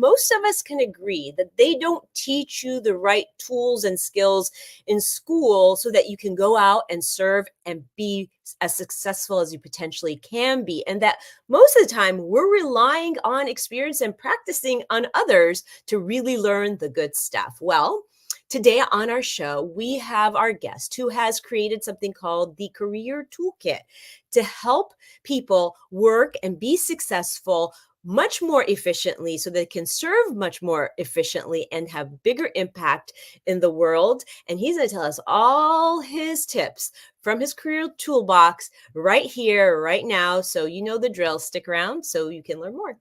most of us can agree that they don't teach you the right tools and skills in school so that you can go out and serve and be as successful as you potentially can be. And that most of the time we're relying on experience and practicing on others to really learn the good stuff. Well, today on our show, we have our guest who has created something called the Career Toolkit to help people work and be successful much more efficiently so they can serve much more efficiently and have bigger impact in the world. And he's going to tell us all his tips from his career toolbox right here, right now. So you know the drill. Stick around so you can learn more.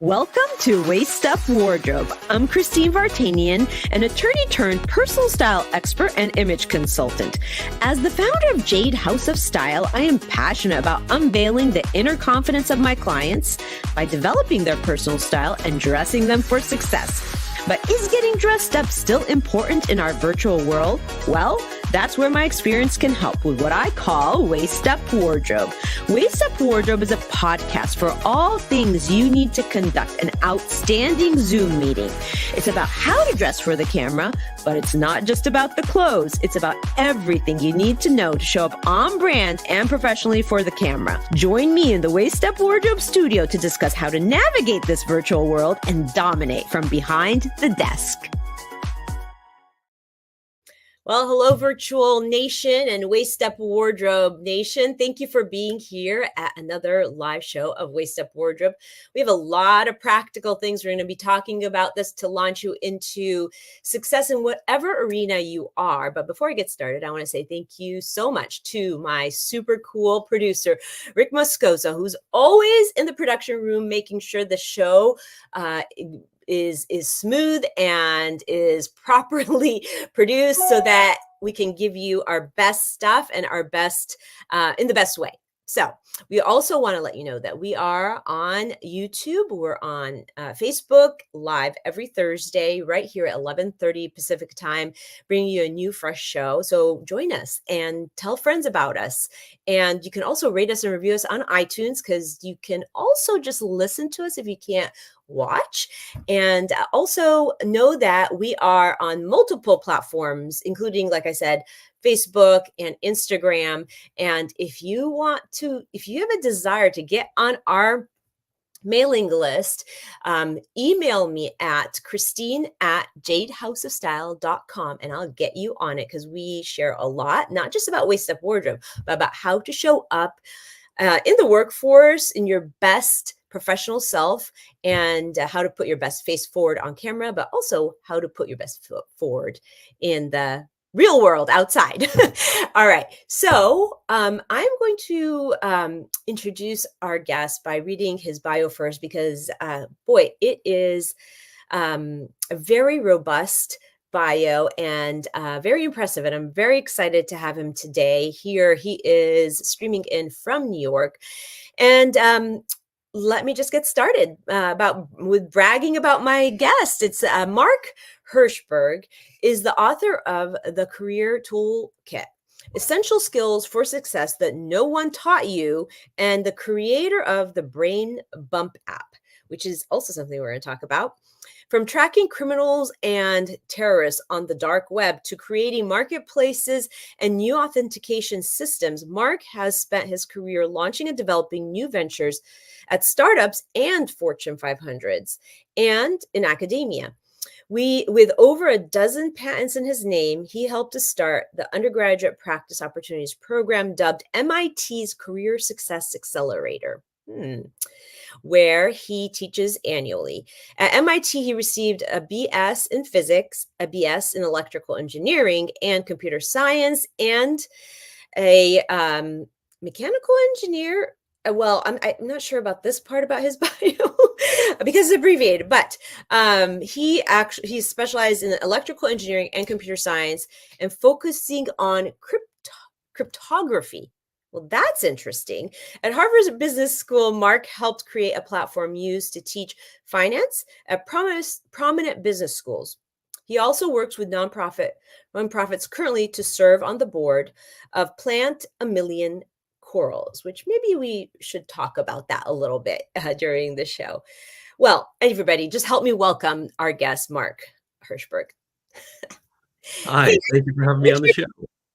Welcome to Waist Up Wardrobe. I'm Christine Vartanian, an attorney turned personal style expert and image consultant. As the founder of Jade House of Style, I am passionate about unveiling the inner confidence of my clients by developing their personal style and dressing them for success. But is getting dressed up still important in our virtual world? Well, that's where my experience can help with what I call Waist Up Wardrobe. Waist Up Wardrobe is a podcast for all things you need to conduct an outstanding Zoom meeting. It's about how to dress for the camera, but it's not just about the clothes. It's about everything you need to know to show up on brand and professionally for the camera. Join me in the Waist Up Wardrobe studio to discuss how to navigate this virtual world and dominate from behind the desk. Well, hello, Virtual Nation and Waist Up Wardrobe Nation. Thank you for being here at another live show of Waist Up Wardrobe. We have a lot of practical things we're going to be talking about this to launch you into success in whatever arena you are. But before I get started, I want to say thank you so much to my super cool producer, Rick Moscoso, who's always in the production room making sure the show is smooth and is properly produced so that we can give you our best stuff and our best in the best way. So we also want to let you know that we are on YouTube. We're on Facebook live every Thursday right here at 11:30 Pacific time, bringing you a new fresh show. So join us and tell friends about us. And you can also rate us and review us on iTunes, because you can also just listen to us if you can't watch. And also know that we are on multiple platforms, including, like I said, Facebook and Instagram. And if you have a desire to get on our mailing list, email me at christine@jadehouseofstyle.com and I'll get you on it, because we share a lot, not just about Waist Up Wardrobe, but about how to show up in the workforce in your best professional self, and how to put your best face forward on camera, but also how to put your best foot forward in the real world outside. All right. So I'm going to introduce our guest by reading his bio first, because boy, it is a very robust bio and very impressive. And I'm very excited to have him today here. He is streaming in from New York. And let me just get started with bragging about my guest. It's Mark Herschberg is the author of the Career Toolkit, Essential Skills for Success That No One Taught You, and the creator of the Brain Bump app, which is also something we're going to talk about. From tracking criminals and terrorists on the dark web to creating marketplaces and new authentication systems, Mark has spent his career launching and developing new ventures at startups and Fortune 500s and in academia. With over a dozen patents in his name, he helped to start the Undergraduate Practice Opportunities Program, dubbed MIT's Career Success Accelerator, where he teaches annually. At MIT, he received a BS in physics, a BS in electrical engineering and computer science, and a mechanical engineer. Well, I'm not sure about this part about his bio because it's abbreviated, but he specialized in electrical engineering and computer science and focusing on cryptography. Well, that's interesting. At Harvard Business School, Mark helped create a platform used to teach finance at prominent business schools. He also works with nonprofits currently to serve on the board of Plant a Million corals, which maybe we should talk about that a little bit during the show. Well, everybody, just help me welcome our guest, Mark Herschberg. Hi, Hey, thank you for having me on the show.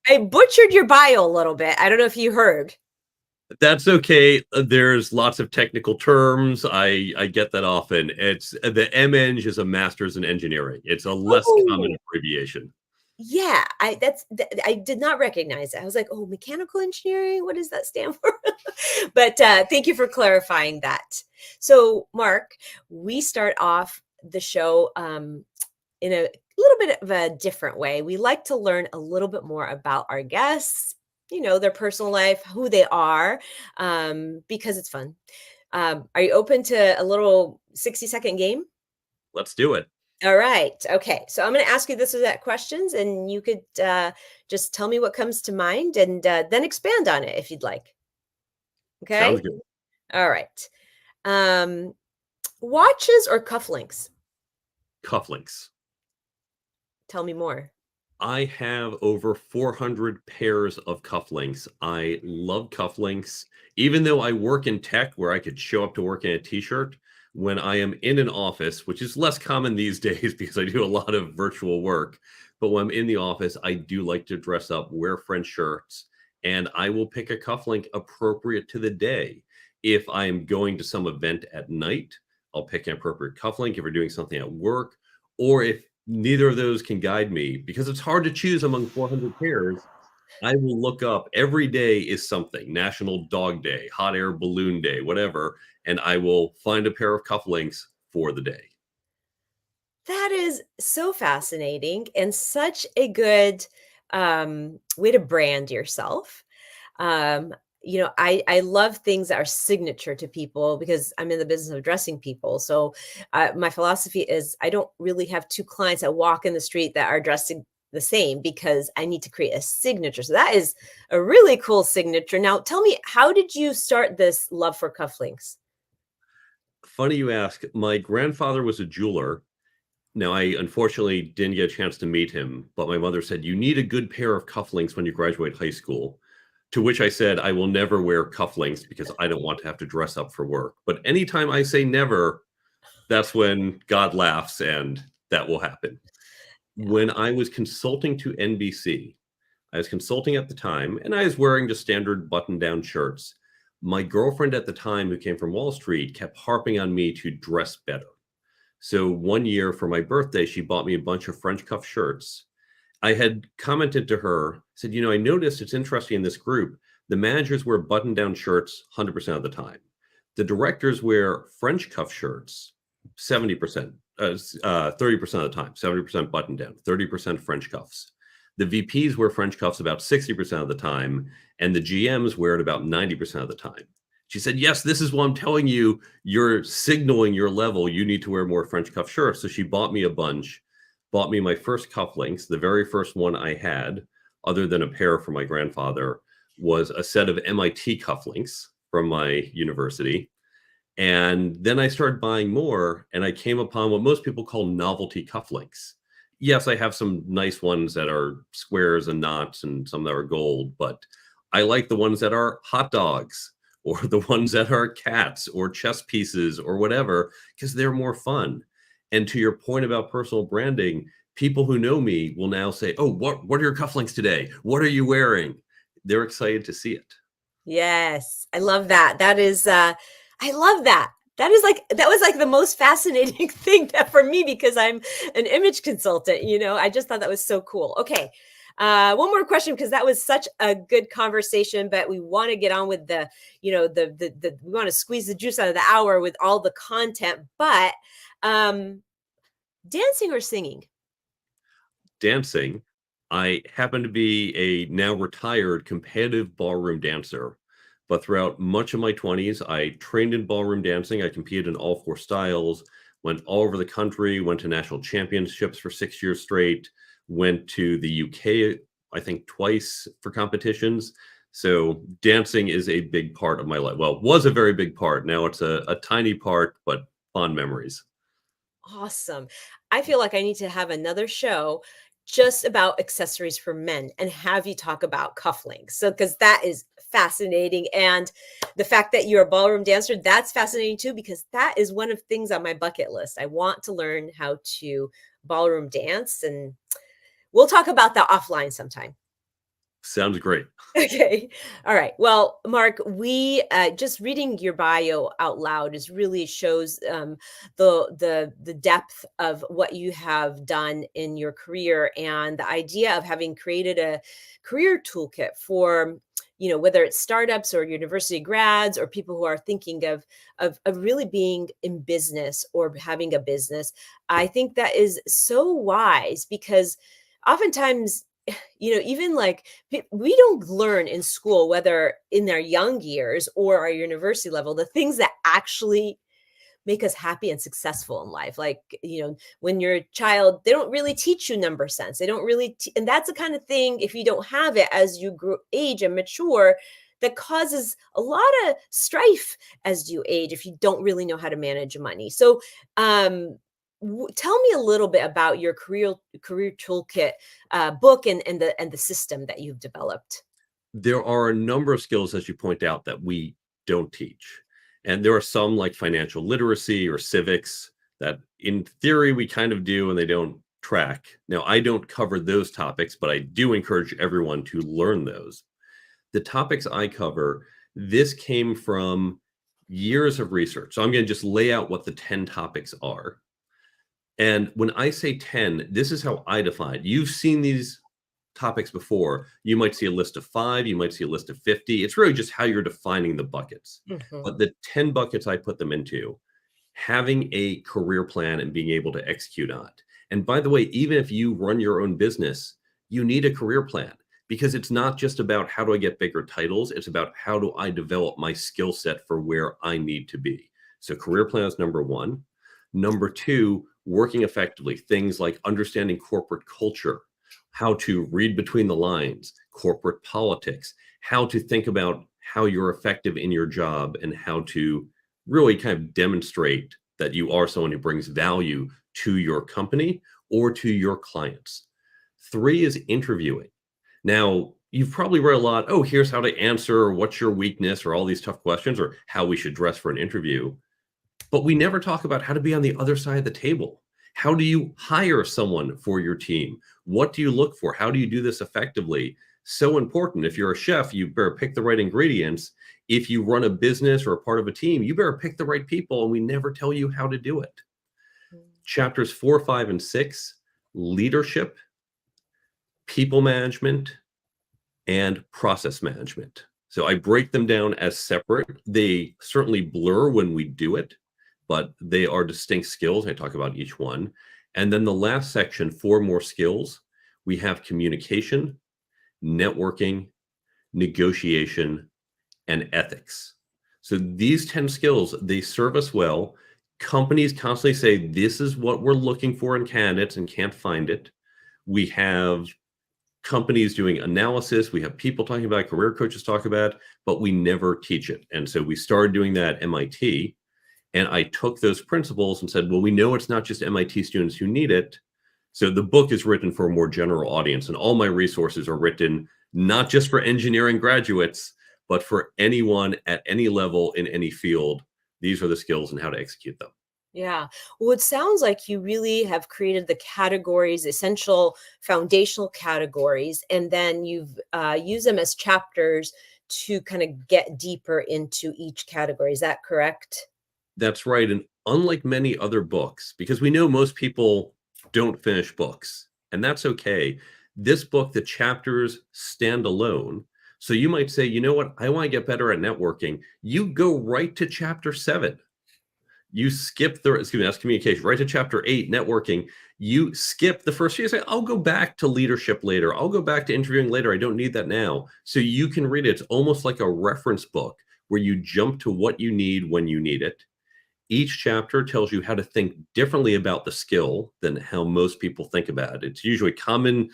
I butchered your bio a little bit. I don't know if you heard. That's okay. There's lots of technical terms. I get that often. It's the MEng is a master's in engineering. It's a less common Oh, abbreviation. yeah. I did not recognize it. I was like, oh, mechanical engineering. What does that stand for? But thank you for clarifying that. So, Mark, we start off the show in a little bit of a different way. We like to learn a little bit more about our guests, their personal life, who they are, because it's fun. Are you open to a little 60-second game? Let's do it. All right. Okay. So I'm going to ask you this or that questions, and you could just tell me what comes to mind and then expand on it if you'd like. Sounds Okay. good. All right. Watches or cufflinks? Cufflinks. Tell me more. I have over 400 pairs of cufflinks. I love cufflinks. Even though I work in tech where I could show up to work in a t-shirt, when I am in an office, which is less common these days because I do a lot of virtual work, but when I'm in the office, I do like to dress up, wear French shirts, and I will pick a cufflink appropriate to the day. If I am going to some event at night, I'll pick an appropriate cufflink. If we're doing something at work, or if neither of those can guide me because it's hard to choose among 400 pairs. I will look up every day is something National Dog Day, Hot Air Balloon Day, whatever, and I will find a pair of cufflinks for the day. That is so fascinating and such a good way to brand yourself. I love things that are signature to people because I'm in the business of dressing people. So my philosophy is I don't really have two clients that walk in the street that are dressed the same because I need to create a signature. So that is a really cool signature. Now, tell me, how did you start this love for cufflinks? Funny you ask. My grandfather was a jeweler. Now, I unfortunately didn't get a chance to meet him, but my mother said, you need a good pair of cufflinks when you graduate high school. To which I said, I will never wear cufflinks because I don't want to have to dress up for work. But anytime I say never, that's when God laughs and that will happen. Yeah. When I was consulting to NBC, I was consulting at the time and I was wearing just standard button down shirts. My girlfriend at the time, who came from Wall Street, kept harping on me to dress better. So one year for my birthday, she bought me a bunch of French cuff shirts. I had commented to her, said, I noticed it's interesting in this group. The managers wear button down shirts 100% of the time. The directors wear French cuff shirts 70%, 30% of the time, 70% button down, 30% French cuffs. The VPs wear French cuffs about 60% of the time, and the GMs wear it about 90% of the time. She said, yes, this is what I'm telling you. You're signaling your level. You need to wear more French cuff shirts. So she bought me a bunch, bought me my first cufflinks. The very first one I had, other than a pair for my grandfather, was a set of MIT cufflinks from my university. And then I started buying more, and I came upon what most people call novelty cufflinks. Yes, I have some nice ones that are squares and knots and some that are gold, but I like the ones that are hot dogs or the ones that are cats or chess pieces or whatever, because they're more fun. And to your point about personal branding, people who know me will now say, oh, what are your cufflinks today? What are you wearing? They're excited to see it. Yes, I love that. I love that. That was like the most fascinating thing that for me because I'm an image consultant, I just thought that was so cool. Okay. One more question because that was such a good conversation, but we want to get on with we want to squeeze the juice out of the hour with all the content, but dancing or singing? Dancing. I happen to be a now retired competitive ballroom dancer, but throughout much of my 20s, I trained in ballroom dancing. I competed in all four styles, went all over the country, went to national championships for 6 years straight, went to the UK, I think twice for competitions. So dancing is a big part of my life. Well, was a very big part. Now it's a tiny part, but fond memories. Awesome. I feel like I need to have another show just about accessories for men and have you talk about cufflinks. So, because that is fascinating. And the fact that you're a ballroom dancer, that's fascinating too, because that is one of the things on my bucket list. I want to learn how to ballroom dance, and we'll talk about that offline sometime. Sounds great. Okay. All right. Well, Mark, we just reading your bio out loud is really shows the depth of what you have done in your career, and the idea of having created a career toolkit for, whether it's startups or university grads or people who are thinking of really being in business or having a business. I think that is so wise, because oftentimes, even like we don't learn in school, whether in our young years or our university level, the things that actually make us happy and successful in life. Like, when you're a child, they don't really teach you number sense. They don't really, and that's the kind of thing, if you don't have it as you grow, age and mature, that causes a lot of strife as you age if you don't really know how to manage money. So, tell me a little bit about your career toolkit book and the system that you've developed. There are a number of skills, as you point out, that we don't teach. And there are some like financial literacy or civics that in theory we kind of do and they don't track. Now, I don't cover those topics, but I do encourage everyone to learn those. The topics I cover, this came from years of research. So I'm going to just lay out what the 10 topics are. And when I say 10, this is how I define it. You've seen these topics before. You might see a list of 5, you might see a list of 50. It's really just how you're defining the buckets. Mhm. But the 10 buckets I put them into, having a career plan and being able to execute on it. And by the way, even if you run your own business, you need a career plan, because it's not just about how do I get bigger titles, it's about how do I develop my skill set for where I need to be. So career plan is number 1. Number 2, working effectively, things like understanding corporate culture, how to read between the lines, corporate politics, how to think about how you're effective in your job, and how to really kind of demonstrate that you are someone who brings value to your company or to your clients. 3 is interviewing. Now, you've probably read a lot, oh, here's how to answer, or what's your weakness, or all these tough questions, or how we should dress for an interview. But we never talk about how to be on the other side of the table. How do you hire someone for your team? What do you look for? How do you do this effectively? So important. If you're a chef, you better pick the right ingredients. If you run a business or a part of a team, you better pick the right people, and we never tell you how to do it. Chapters 4, 5, and 6, leadership, people management, and process management. So I break them down as separate. They certainly blur when we do it, but they are distinct skills. I talk about each one. And then the last section, 4 more skills, we have communication, networking, negotiation, and ethics. So these 10 skills, they serve us well. Companies constantly say, this is what we're looking for in candidates, and can't find it. We have companies doing analysis. We have people talking about it, career coaches talk about it, but we never teach it. And so we started doing that at MIT. And I took those principles and said, well, we know it's not just MIT students who need it. So the book is written for a more general audience, and all my resources are written not just for engineering graduates, but for anyone at any level in any field. These are the skills and how to execute them. Yeah. Well, it sounds like you really have created the categories, essential foundational categories, and then you've used them as chapters to kind of get deeper into each category. Is that correct? That's right. And unlike many other books, because we know most people don't finish books, and that's okay. This book, the chapters stand alone. So you might say, you know what, I want to get better at networking. You go right to chapter 7. You skip that's communication, right to chapter 8, networking. You skip the first few. You say, I'll go back to leadership later. I'll go back to interviewing later. I don't need that now. So you can read it. It's almost like a reference book where you jump to what you need when you need it. Each chapter tells you how to think differently about the skill than how most people think about it. It's usually common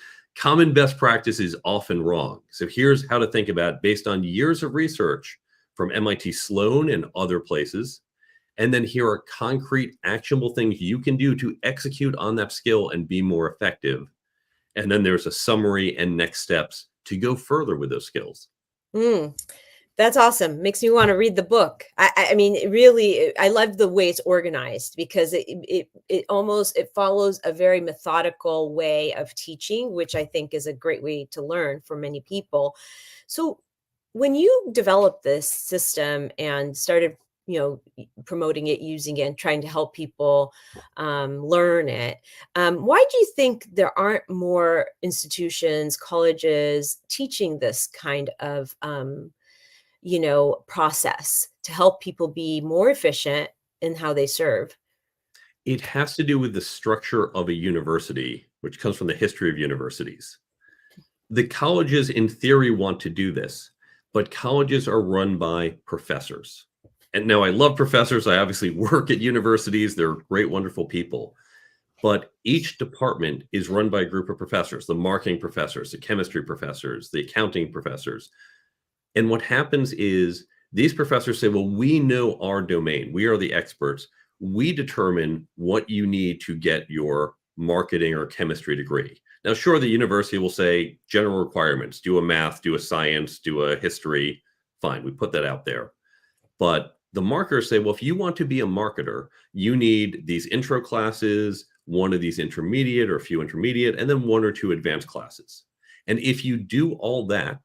best practice is often wrong. So here's how to think about it based on years of research from MIT Sloan and other places. And then here are concrete, actionable things you can do to execute on that skill and be more effective. And then there's a summary and next steps to go further with those skills. Mm. That's awesome. Makes me want to read the book. I mean, it really, I love the way it's organized because it follows a very methodical way of teaching, which I think is a great way to learn for many people. So, when you developed this system and started, promoting it, using it, and trying to help people learn it, why do you think there aren't more institutions, colleges teaching this kind of process to help people be more efficient in how they serve? It has to do with the structure of a university, which comes from the history of universities. The colleges, in theory, want to do this, but colleges are run by professors. And now I love professors. I obviously work at universities. They're great, wonderful people. But each department is run by a group of professors, the marketing professors, the chemistry professors, the accounting professors. And what happens is these professors say, well, we know our domain. We are the experts. We determine what you need to get your marketing or chemistry degree. Now, sure, the university will say general requirements, do a math, do a science, do a history. Fine, we put that out there. But the marketers say, well, if you want to be a marketer, you need these intro classes, one of these intermediate or a few intermediate, and then one or two advanced classes. And if you do all that,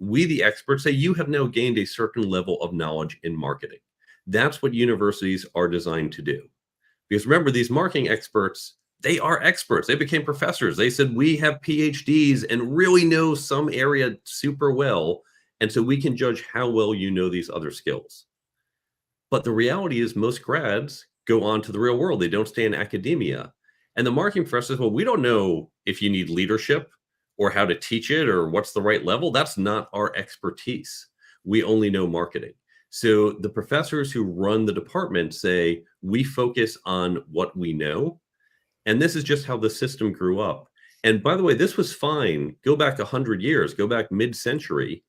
we, the experts, say you have now gained a certain level of knowledge in marketing. That's what universities are designed to do. Because remember, these marketing experts, they are experts. They became professors. They said, we have PhDs and really know some area super well. And so we can judge how well you know these other skills. But the reality is most grads go on to the real world. They don't stay in academia. And the marketing professor says, well, we don't know if you need leadership or how to teach it or what's the right level. That's not our expertise. We only know marketing. So the professors who run the department say, we focus on what we know. And this is just how the system grew up. And by the way, this was fine. Go back 100 years, go back mid-century,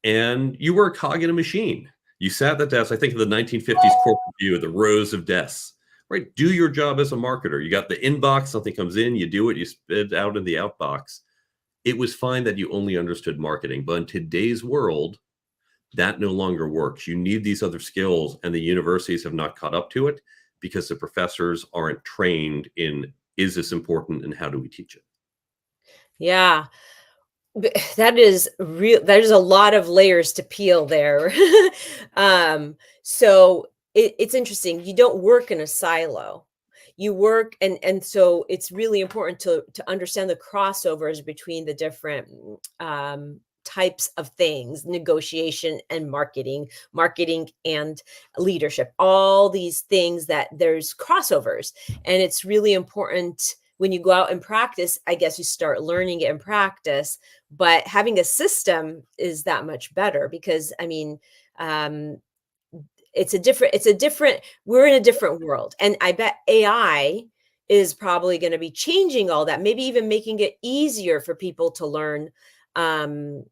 and you were a cog in a machine. You sat at the desk. I think of the 1950s corporate view of the rows of desks, right? Do your job as a marketer. You got the inbox, something comes in, you do it, you spit it out in the outbox. It was fine that you only understood marketing. But in today's world, that no longer works. You need these other skills, and the universities have not caught up to it because the professors aren't trained in, is this important and how do we teach it? Yeah. That is real. There's a lot of layers to peel there. So it's interesting. You don't work in a silo. You work, and so it's really important to understand the crossovers between the different types of things: negotiation and marketing and leadership. All these things that there's crossovers, and it's really important when you go out and practice. I guess you start learning it in practice, but having a system is that much better because I mean, we're in a different world. And I bet AI is probably going to be changing all that, maybe even making it easier for people to learn um,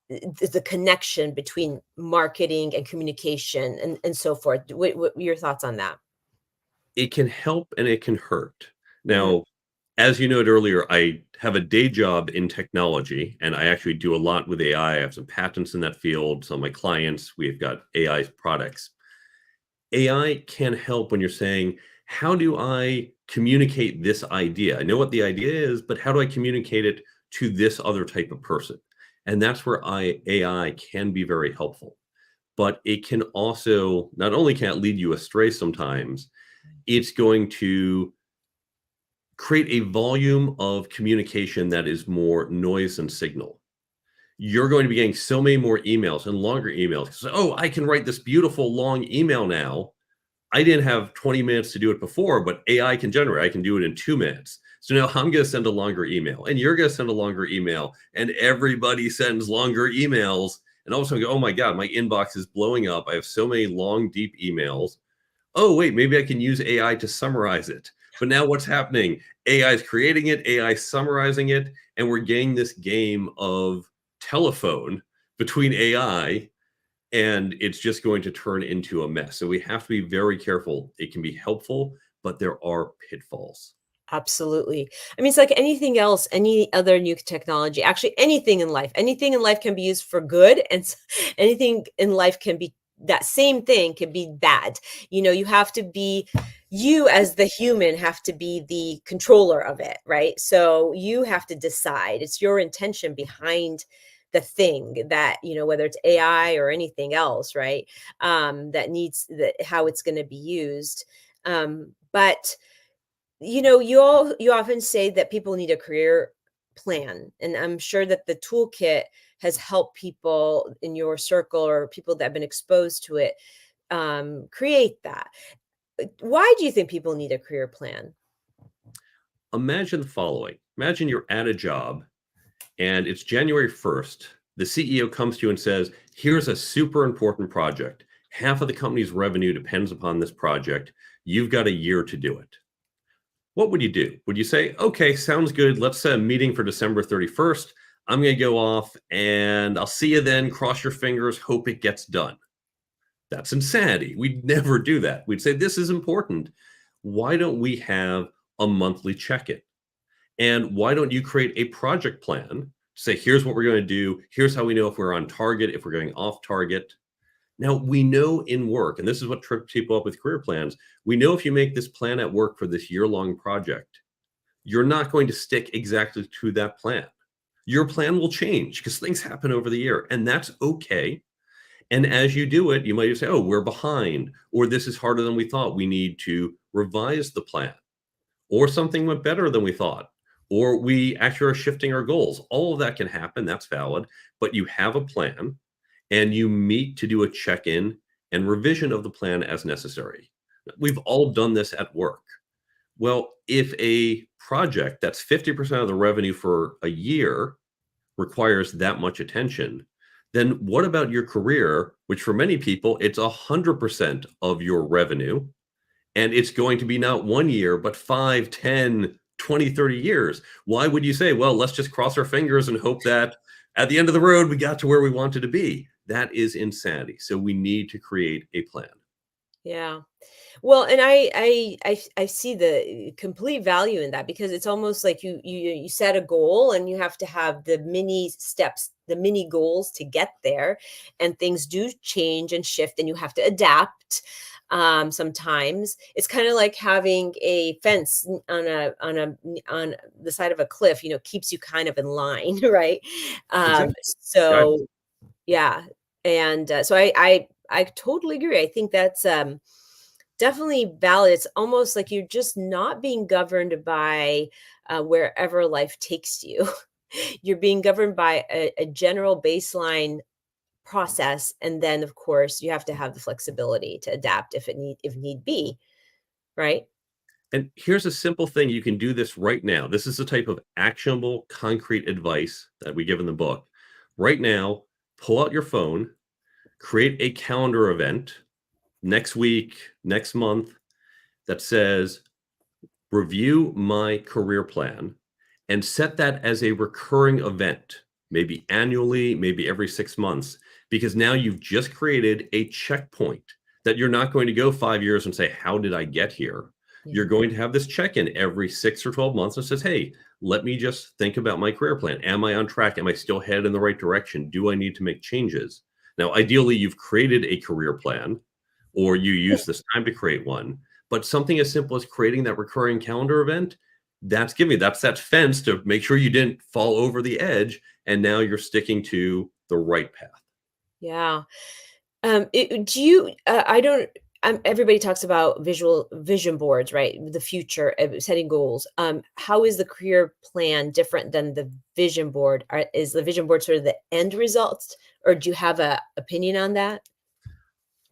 the connection between marketing and communication and so forth. What your thoughts on that? It can help and it can hurt. Mhm. Now, as you noted earlier, I have a day job in technology, and I actually do a lot with AI. I have some patents in that field. Some of my clients, we've got AI products. AI can help when you're saying, how do I communicate this idea? I know what the idea is, but how do I communicate it to this other type of person? And that's where AI can be very helpful. But it can also, not only can it lead you astray sometimes, it's going to create a volume of communication that is more noise and signal. You're going to be getting so many more emails and longer emails. So, oh, I can write this beautiful long email now. I didn't have 20 minutes to do it before, but AI can generate. I can do it in 2 minutes. So now I'm going to send a longer email, and you're going to send a longer email, and everybody sends longer emails. And all of a sudden, go, oh my God, my inbox is blowing up. I have so many long, deep emails. Oh, wait, maybe I can use AI to summarize it. But now what's happening? AI is creating it, AI is summarizing it, and we're getting this game of telephone between AI, and it's just going to turn into a mess. So we have to be very careful. It can be helpful, but there are pitfalls. Absolutely. I mean, it's like anything else, any other new technology, actually anything in life. Anything in life can be used for good, and anything in life can be that same thing can be bad. You have to be you as the human have to be the controller of it, right? So you have to decide. It's your intention behind the thing that, whether it's AI or anything else, right? That needs that how it's going to be used. But you often say that people need a career plan, and I'm sure that the toolkit has helped people in your circle or people that have been exposed to it create that. Why do you think people need a career plan? Imagine the following. Imagine you're at a job and it's January 1st. The CEO comes to you and says, here's a super important project. Half of the company's revenue depends upon this project. You've got a year to do it. What would you do? Would you say, okay, sounds good. Let's set a meeting for December 31st. I'm going to go off and I'll see you then. Cross your fingers, hope it gets done. That's insanity. We'd never do that. We'd say, this is important. Why don't we have a monthly check-in? And why don't you create a project plan? Say, here's what we're going to do. Here's how we know if we're on target, if we're going off target. Now, we know in work, and this is what trips people up with career plans, we know if you make this plan at work for this year-long project, you're not going to stick exactly to that plan. Your plan will change because things happen over the year, and that's okay. And as you do it, you might say, oh, we're behind, or this is harder than we thought. We need to revise the plan, or something went better than we thought, or we actually are shifting our goals. All of that can happen. That's valid. But you have a plan and you meet to do a check-in and revision of the plan as necessary. We've all done this at work. Well, if a project that's 50% of the revenue for a year requires that much attention, then what about your career, which for many people, it's 100% of your revenue, and it's going to be not 1 year, but 5, 10, 20, 30 years. Why would you say, well, let's just cross our fingers and hope that at the end of the road, we got to where we wanted to be? That is insanity. So we need to create a plan. Yeah. Well, and I see the complete value in that, because it's almost like you set a goal and you have to have the mini steps, the mini goals to get there, and things do change and shift, and you have to adapt. Sometimes it's kind of like having a fence on the side of a cliff, keeps you kind of in line, right? Exactly. Yeah. So yeah, and so I totally agree. I think that's definitely valid. It's almost like you're just not being governed by wherever life takes you. You're being governed by a general baseline process, and then of course you have to have the flexibility to adapt if need be, right? And here's a simple thing. You can do this right now. This is the type of actionable, concrete advice that we give in the book. Right now, pull out your phone, create a calendar event next week, next month, that says, review my career plan, and set that as a recurring event, maybe annually, maybe every 6 months, because now you've just created a checkpoint that you're not going to go 5 years and say, how did I get here? You're Yeah. going to have this check-in every 6 or 12 months that says, hey, let me just think about my career plan. Am I on track? Am I still headed in the right direction? Do I need to make changes? Now, ideally, you've created a career plan, or you use this time to create one. But something as simple as creating that recurring calendar event, that's that fence to make sure you didn't fall over the edge, and now you're sticking to the right path. Yeah. Do you? I don't. Everybody talks about vision boards, right? The future, setting goals. How is the career plan different than the vision board? Is the vision board sort of the end result, or do you have a opinion on that?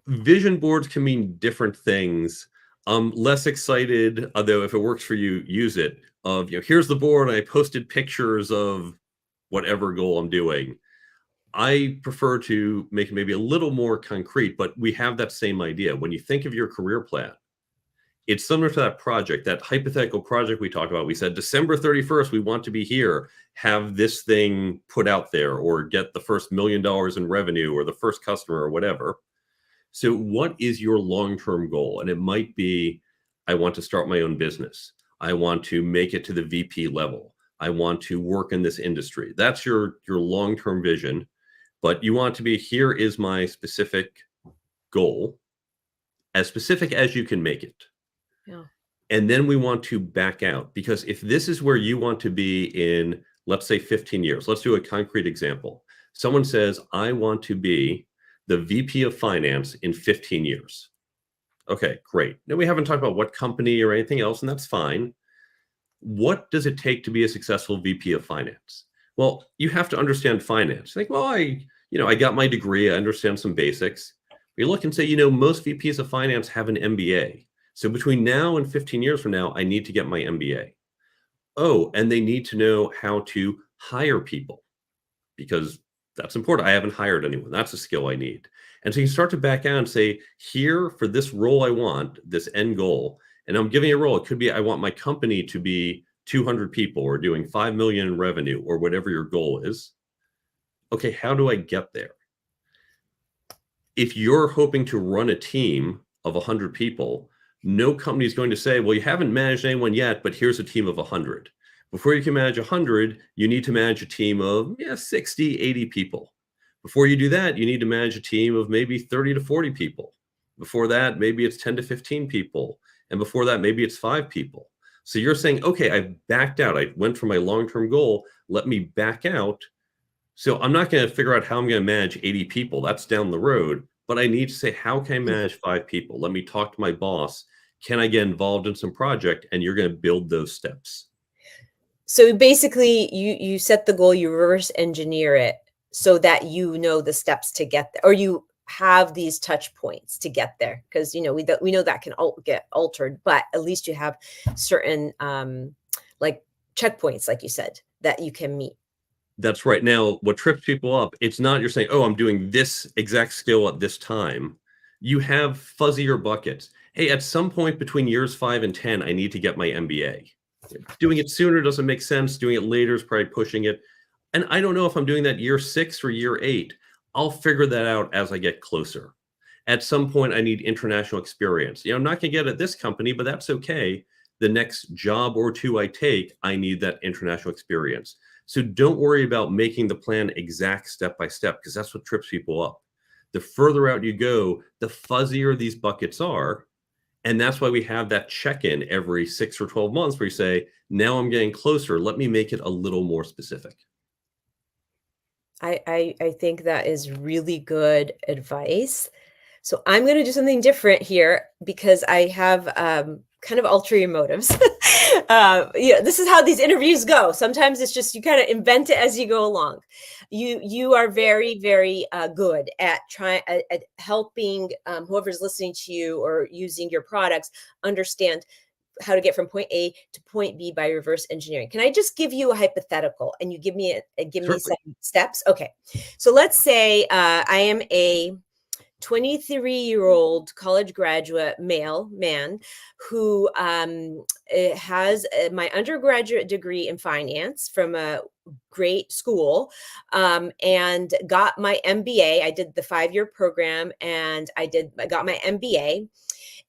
Vision boards can mean different things. I'm less excited, although if it works for you, use it. Of here's the board. I posted pictures of whatever goal I'm doing. I prefer to make it maybe a little more concrete, but we have that same idea. When you think of your career plan, it's similar to that project, that hypothetical project we talked about. We said December 31st, we want to be here, have this thing put out there, or get the first $1 million in revenue, or the first customer, or whatever. So what is your long-term goal? And it might be, I want to start my own business. I want to make it to the VP level. I want to work in this industry. That's your long-term vision. But you want to be, here is my specific goal, as specific as you can make it. Yeah. And then we want to back out, because if this is where you want to be in, let's say 15 years, let's do a concrete example. Someone says, I want to be the VP of finance in 15 years. Okay, great. Now we haven't talked about what company or anything else, and that's fine. What does it take to be a successful VP of finance? Well, you have to understand finance. Think, well, I got my degree, I understand some basics. You look and say, most VPs of finance have an MBA. So between now and 15 years from now, I need to get my MBA. Oh, and they need to know how to hire people, because that's important. I haven't hired anyone. That's a skill I need. And so you start to back out and say, here, for this role I want, this end goal, and I'm giving a role. It could be, I want my company to be 200 people or doing 5 million in revenue, or whatever your goal is. Okay, how do I get there? If you're hoping to run a team of 100 people, no company is going to say, well, you haven't managed anyone yet, but here's a team of 100. Before you can manage 100, you need to manage a team of 60, 80 people. Before you do that, you need to manage a team of maybe 30 to 40 people. Before that, maybe it's 10 to 15 people. And before that, maybe it's 5 people. So you're saying, okay, I backed out. I went for my long-term goal. Let me back out. So I'm not going to figure out how I'm going to manage 80 people. That's down the road. But I need to say, how can I manage 5 people? Let me talk to my boss. Can I get involved in some project? And you're going to build those steps. So basically, you set the goal, you reverse engineer it so that you know the steps to get there, or you have these touch points to get there. Because we know that can get altered, but at least you have certain like checkpoints, like you said, that you can meet. That's right. Now, what trips people up, it's not you're saying, oh, I'm doing this exact skill at this time. You have fuzzier buckets. Hey, at some point between years 5 and 10, I need to get my MBA. Doing it sooner doesn't make sense. Doing it later is probably pushing it. And I don't know if I'm doing that year 6 or year 8. I'll figure that out as I get closer. At some point, I need international experience. I'm not going to get it at this company, but that's okay. The next job or 2 I take, I need that international experience. So don't worry about making the plan exact step by step, because that's what trips people up. The further out you go, the fuzzier these buckets are. And that's why we have that check-in every 6 or 12 months where you say, now I'm getting closer. Let me make it a little more specific. I think that is really good advice. So I'm going to do something different here, because I have kind of ulterior motives. This is how these interviews go. Sometimes it's just you kind of invent it as you go along. You are very, very good at at helping whoever's listening to you or using your products understand how to get from point A to point B by reverse engineering. Can I just give you a hypothetical and you give me me some steps? Okay. So let's say I am a 23-year-old college graduate man who has my undergraduate degree in finance from a great school and got my MBA. I did the 5-year program and I got my MBA.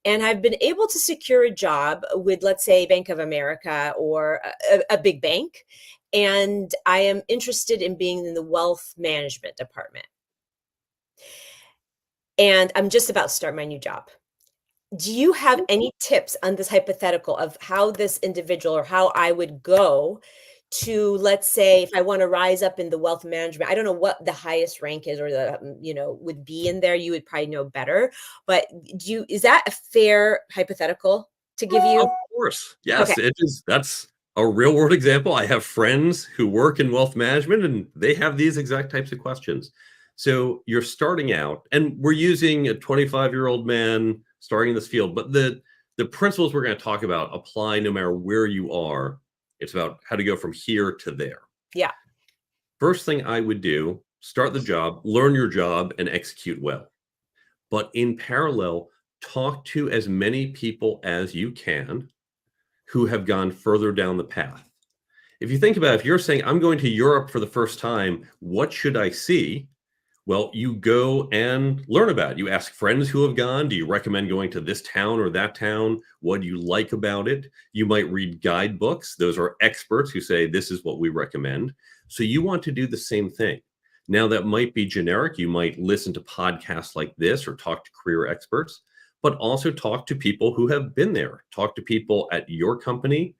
And I've been able to secure a job with, let's say, Bank of America or a big bank. And I am interested in being in the wealth management department. And I'm just about to start my new job. Do you have any tips on this hypothetical of how this individual or how I would go to, let's say, if I want to rise up in the wealth management? I don't know what the highest rank is or the, would be in there. You would probably know better. But is that a fair hypothetical to give you? Of course. Yes, Okay. it is. That's a real world example. I have friends who work in wealth management and they have these exact types of questions. So you're starting out, and we're using a 25-year-old man starting in this field, but the principles we're going to talk about apply no matter where you are. It's about how to go from here to there. Yeah. First thing I would do, start the job, learn your job, and execute well. But in parallel, talk to as many people as you can who have gone further down the path. If you think about it, if you're saying, I'm going to Europe for the first time, what should I see? Well, you go and learn about it. You ask friends who have gone. Do you recommend going to this town or that town? What do you like about it? You might read guidebooks. Those are experts who say, this is what we recommend. So you want to do the same thing. Now, that might be generic. You might listen to podcasts like this or talk to career experts, but also talk to people who have been there. Talk to people at your company,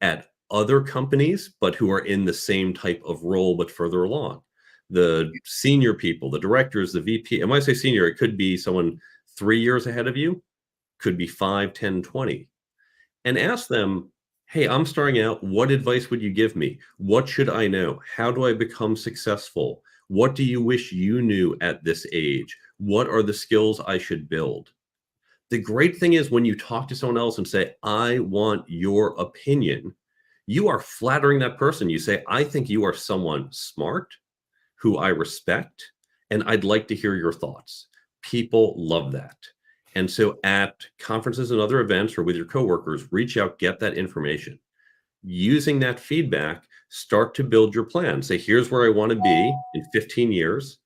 at other companies, but who are in the same type of role, but further along. The senior people, the directors, the VP. And when I say senior, it could be someone 3 years ahead of you, could be 5, 10, 20. And ask them, hey, I'm starting out. What advice would you give me? What should I know? How do I become successful? What do you wish you knew at this age? What are the skills I should build? The great thing is when you talk to someone else and say, I want your opinion, you are flattering that person. You say, I think you are someone smart, who I respect, and I'd like to hear your thoughts. People love that. And so at conferences and other events or with your coworkers, reach out, get that information. Using that feedback, start to build your plan. Say, here's where I want to be in 15 years.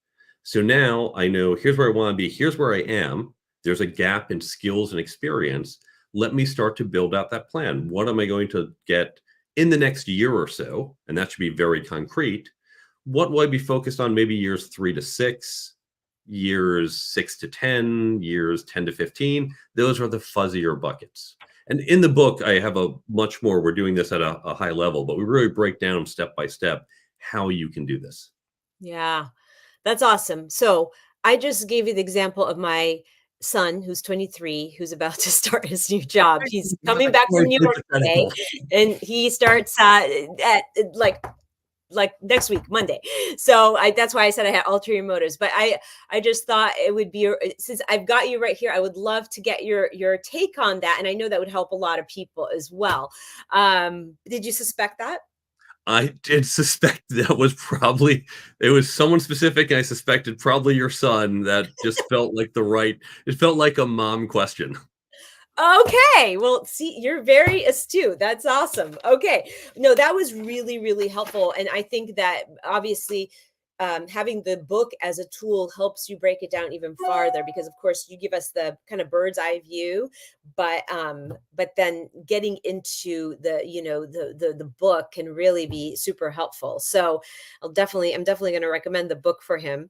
So now I know here's where I want to be. Here's where I am. There's a gap in skills and experience. Let me start to build out that plan. What am I going to get in the next year or so? And that should be very concrete. What will I be focused on maybe years 3 to 6, years 6 to 10, years 10 to 15? Those are the fuzzier buckets. And in the book, I have a much more, we're doing this at a high level, but we really break down step by step how you can do this. Yeah, that's awesome. So I just gave you the example of my son who's 23, who's about to start his new job. He's coming back from New York today, and he starts at like next week, Monday. So that's why I said I had ulterior motives. But I just thought it would be, since I've got you right here, I would love to get your take on that. And I know that would help a lot of people as well. Did you suspect that? I did suspect that was probably, it was someone specific, and I suspected probably your son. That just felt like it felt like a mom question. Okay. Well, see, you're very astute. That's awesome. Okay. No, that was really, really helpful. And I think that obviously having the book as a tool helps you break it down even farther, because of course you give us the kind of bird's eye view, but then getting into the book can really be super helpful. So I'm definitely going to recommend the book for him.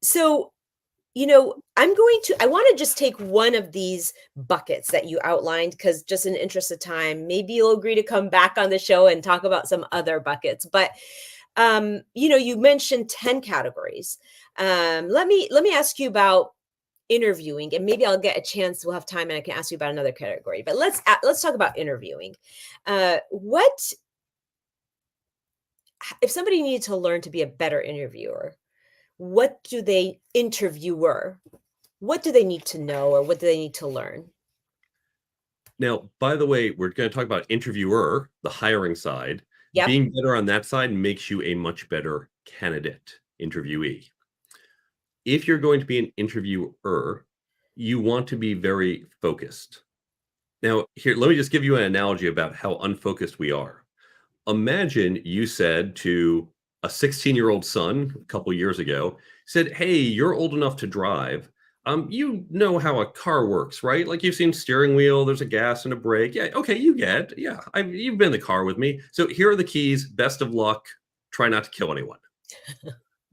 So I want to just take one of these buckets that you outlined, because just in the interest of time, maybe you'll agree to come back on the show and talk about some other buckets. But, you mentioned 10 categories. Let me ask you about interviewing, and maybe I'll get a chance. We'll have time and I can ask you about another category, but let's talk about interviewing. What if somebody needed to learn to be a better interviewer? What do they need to know, or what do they need to learn? Now, by the way, we're going to talk about interviewer, the hiring side. Yep. Being better on that side makes you a much better candidate, interviewee. If you're going to be an interviewer, you want to be very focused. Now, here, let me just give you an analogy about how unfocused we are. Imagine you said to a 16-year-old son a couple years ago, said, hey, you're old enough to drive. You know how a car works, right? Like, you've seen steering wheel, there's a gas and a brake. Yeah, okay, you get it. Yeah, you've been in the car with me. So here are the keys. Best of luck. Try not to kill anyone.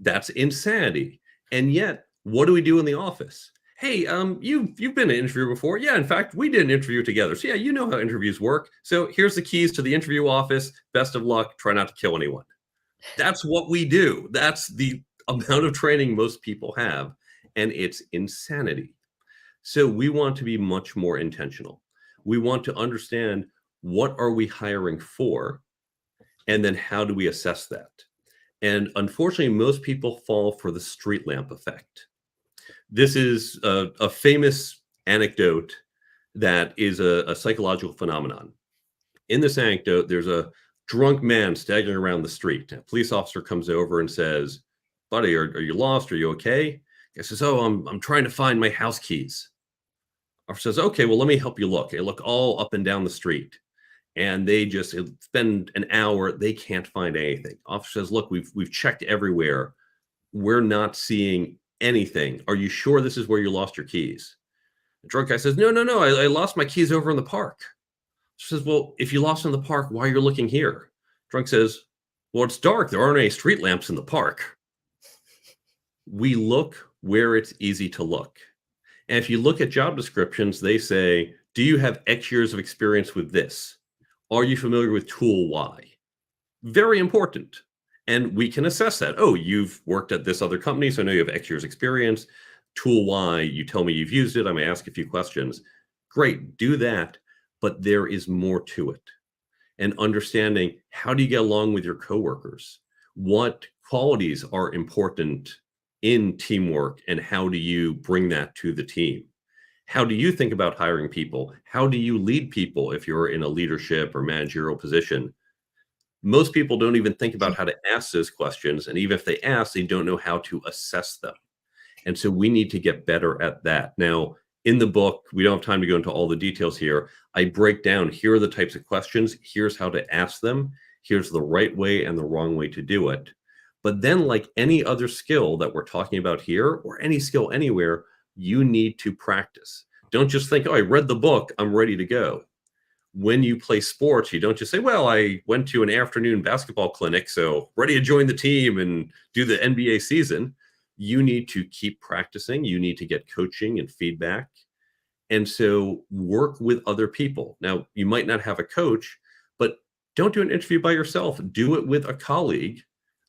That's insanity. And yet, what do we do in the office? Hey, you've been in an interview before. Yeah, in fact, we did an interview together. So yeah, you know how interviews work. So here's the keys to the interview office. Best of luck. Try not to kill anyone. That's what we do. That's the amount of training most people have, and it's insanity. So we want to be much more intentional. We want to understand, what are we hiring for, and then how do we assess that? And unfortunately, most people fall for the street lamp effect. This is a famous anecdote that is a psychological phenomenon. In this anecdote, there's a drunk man staggering around the street. A police officer comes over and says, buddy, are you lost? Are you okay? He says, oh, I'm trying to find my house keys. Officer says, okay, well, let me help you look. They look all up and down the street, and they just spend an hour. They can't find anything. Officer says, look, we've checked everywhere. we're not seeing anything. Are you sure this is where you lost your keys? The drunk guy says, no, no, no, I lost my keys over in the park. She says, well, if you lost them in the park, why are you looking here? Drunk says, well, it's dark. There aren't any street lamps in the park. We look where it's easy to look. And if you look at job descriptions, they say, do you have X years of experience with this? Are you familiar with tool Y? Very important. And we can assess that. Oh, you've worked at this other company, so I know you have X years experience. Tool Y, you tell me you've used it. I may ask a few questions. Great, do that. But there is more to it. And understanding, how do you get along with your coworkers? What qualities are important in teamwork, and how do you bring that to the team? How do you think about hiring people? How do you lead people if you're in a leadership or managerial position? Most people don't even think about how to ask those questions. And even if they ask, they don't know how to assess them. And so we need to get better at that. Now, in the book, we don't have time to go into all the details here. I break down, here are the types of questions. Here's how to ask them. Here's the right way and the wrong way to do it. But then, like any other skill that we're talking about here, or any skill anywhere, you need to practice. Don't just think, oh, I read the book, I'm ready to go. When you play sports, you don't just say, well, I went to an afternoon basketball clinic, so ready to join the team and do the NBA season. You need to keep practicing. You need to get coaching and feedback. And so work with other people. Now, you might not have a coach, but don't do an interview by yourself. Do it with a colleague.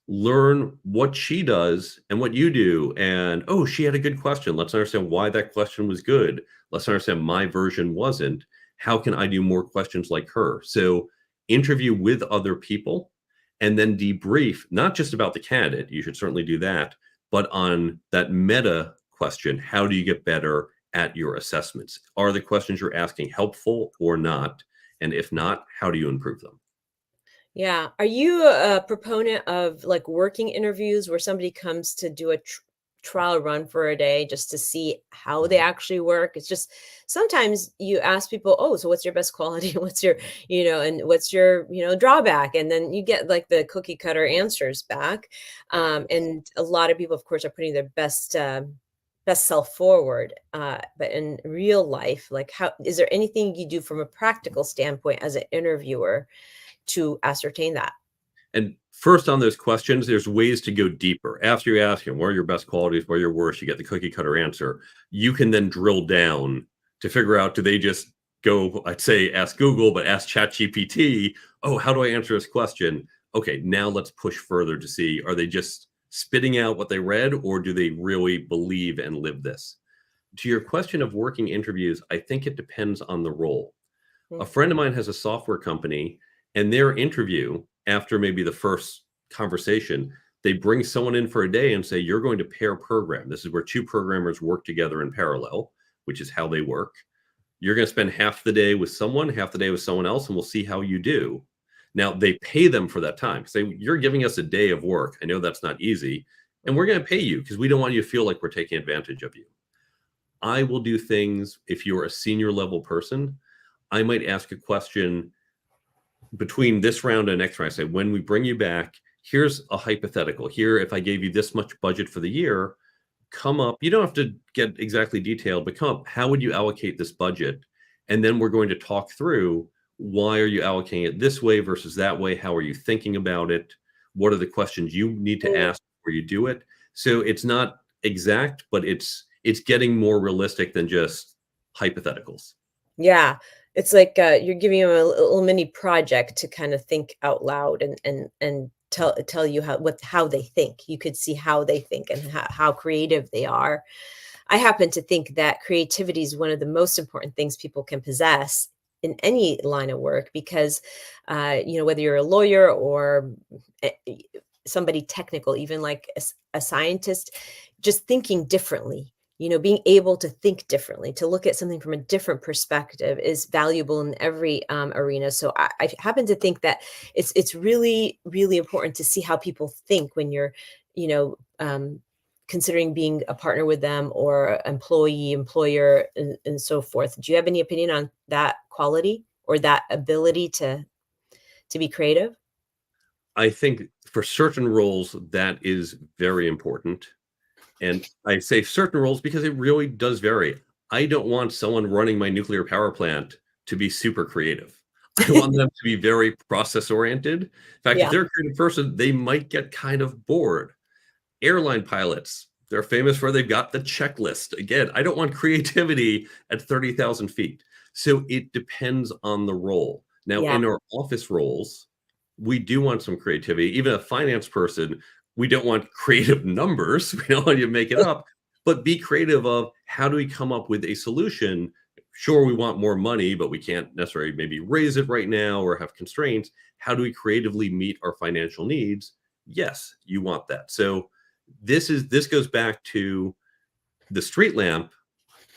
Learn what she does and what you do. And, oh, she had a good question. Let's understand why that question was good. Let's understand my version wasn't. How can I do more questions like her? So interview with other people and then debrief, not just about the candidate. You should certainly do that, but on that meta question, how do you get better at your assessments? Are the questions you're asking helpful or not? And if not, how do you improve them? Yeah. Are you a proponent of like working interviews where somebody comes to do a trial run for a day just to see how they actually work? It's just sometimes you ask people, oh, so what's your best quality? What's your, and what's your, drawback? And then you get like the cookie cutter answers back. And a lot of people, of course, are putting their best self forward. But in real life, like how is there anything you do from a practical standpoint as an interviewer to ascertain that? And first on those questions, there's ways to go deeper. After you ask them, what are your best qualities, what are your worst, you get the cookie cutter answer. You can then drill down to figure out, do they just go, I'd say ask Google, but ask ChatGPT, oh, how do I answer this question? Okay, now let's push further to see, are they just spitting out what they read, or do they really believe and live this? To your question of working interviews, I think it depends on the role. A friend of mine has a software company, and their interview, after maybe the first conversation, they bring someone in for a day and say, you're going to pair program. This is where two programmers work together in parallel, which is how they work. You're going to spend half the day with someone, half the day with someone else, and we'll see how you do. Now, they pay them for that time. Say, you're giving us a day of work. I know that's not easy, and we're going to pay you because we don't want you to feel like we're taking advantage of you. I will do things, if you're a senior level person, I might ask a question between this round and next round. I say, when we bring you back, here's a hypothetical. Here, if I gave you this much budget for the year, come up. You don't have to get exactly detailed, but come up. How would you allocate this budget? And then we're going to talk through, why are you allocating it this way versus that way? How are you thinking about it? What are the questions you need to ask before you do it? So it's not exact, but it's getting more realistic than just hypotheticals. Yeah. It's like you're giving them a little mini project to kind of think out loud and tell you how they think. You could see how they think and how creative they are. I happen to think that creativity is one of the most important things people can possess in any line of work because, whether you're a lawyer or eh, somebody technical, even like a scientist, just thinking differently, being able to think differently, to look at something from a different perspective is valuable in every arena. So I happen to think that it's really, really important to see how people think when you're, you know, um, considering being a partner with them or employee, employer, and so forth. Do you have any opinion on that quality or that ability to be creative? I think for certain roles, that is very important. And I say certain roles because it really does vary. I don't want someone running my nuclear power plant to be super creative. I want them to be very process oriented. In fact, if Yeah. they're a creative person, they might get kind of bored. Airline pilots, they're famous for they've got the checklist. Again, I don't want creativity at 30,000 feet. So it depends on the role. Now, Yeah. in our office roles, we do want some creativity. Even a finance person, we don't want creative numbers. We don't want you to make it up, but be creative of how do we come up with a solution. Sure, we want more money, but we can't necessarily maybe raise it right now or have constraints. How do we creatively meet our financial needs? Yes, you want that. So this goes back to the street lamp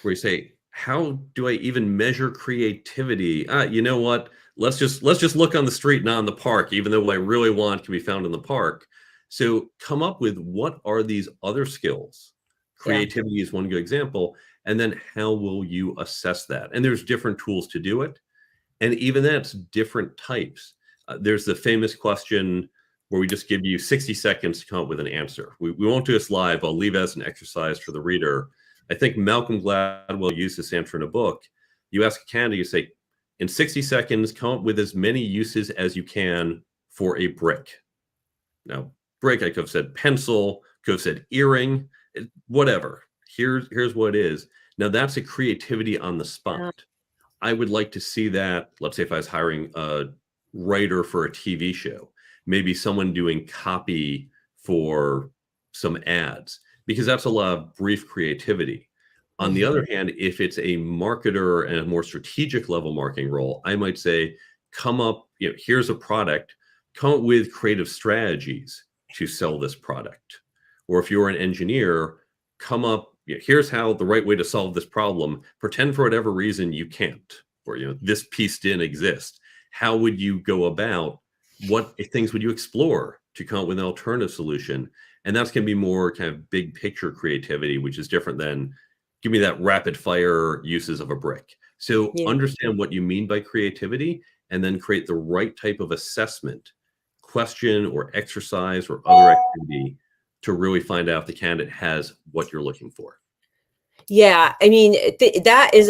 where you say, how do I even measure creativity? You know what? Let's just look on the street, not in the park, even though what I really want can be found in the park. So come up with what are these other skills? Yeah. Creativity is one good example. And then how will you assess that? And there's different tools to do it. And even that's different types. There's the famous question where we just give you 60 seconds to come up with an answer. We won't do this live. I'll leave it as an exercise for the reader. I think Malcolm Gladwell used this answer in a book. You ask a candidate, you say, in 60 seconds, come up with as many uses as you can for a brick. Now, brick, I could have said pencil, could have said earring, whatever. Here's what it is. Now, that's a creativity on the spot. I would like to see that. Let's say if I was hiring a writer for a TV show, maybe someone doing copy for some ads, because that's a lot of brief creativity. On the other hand, if it's a marketer and a more strategic level marketing role, I might say, come up, here's a product, come up with creative strategies to sell this product. Or if you're an engineer, come up, here's how the right way to solve this problem. Pretend for whatever reason you can't, or this piece didn't exist. How would you go about? What things would you explore to come up with an alternative solution? And that's going to be more kind of big picture creativity, which is different than give me that rapid fire uses of a brick. So Yeah. understand what you mean by creativity and then create the right type of assessment, question or exercise or other activity to really find out if the candidate has what you're looking for. Yeah, I mean, that is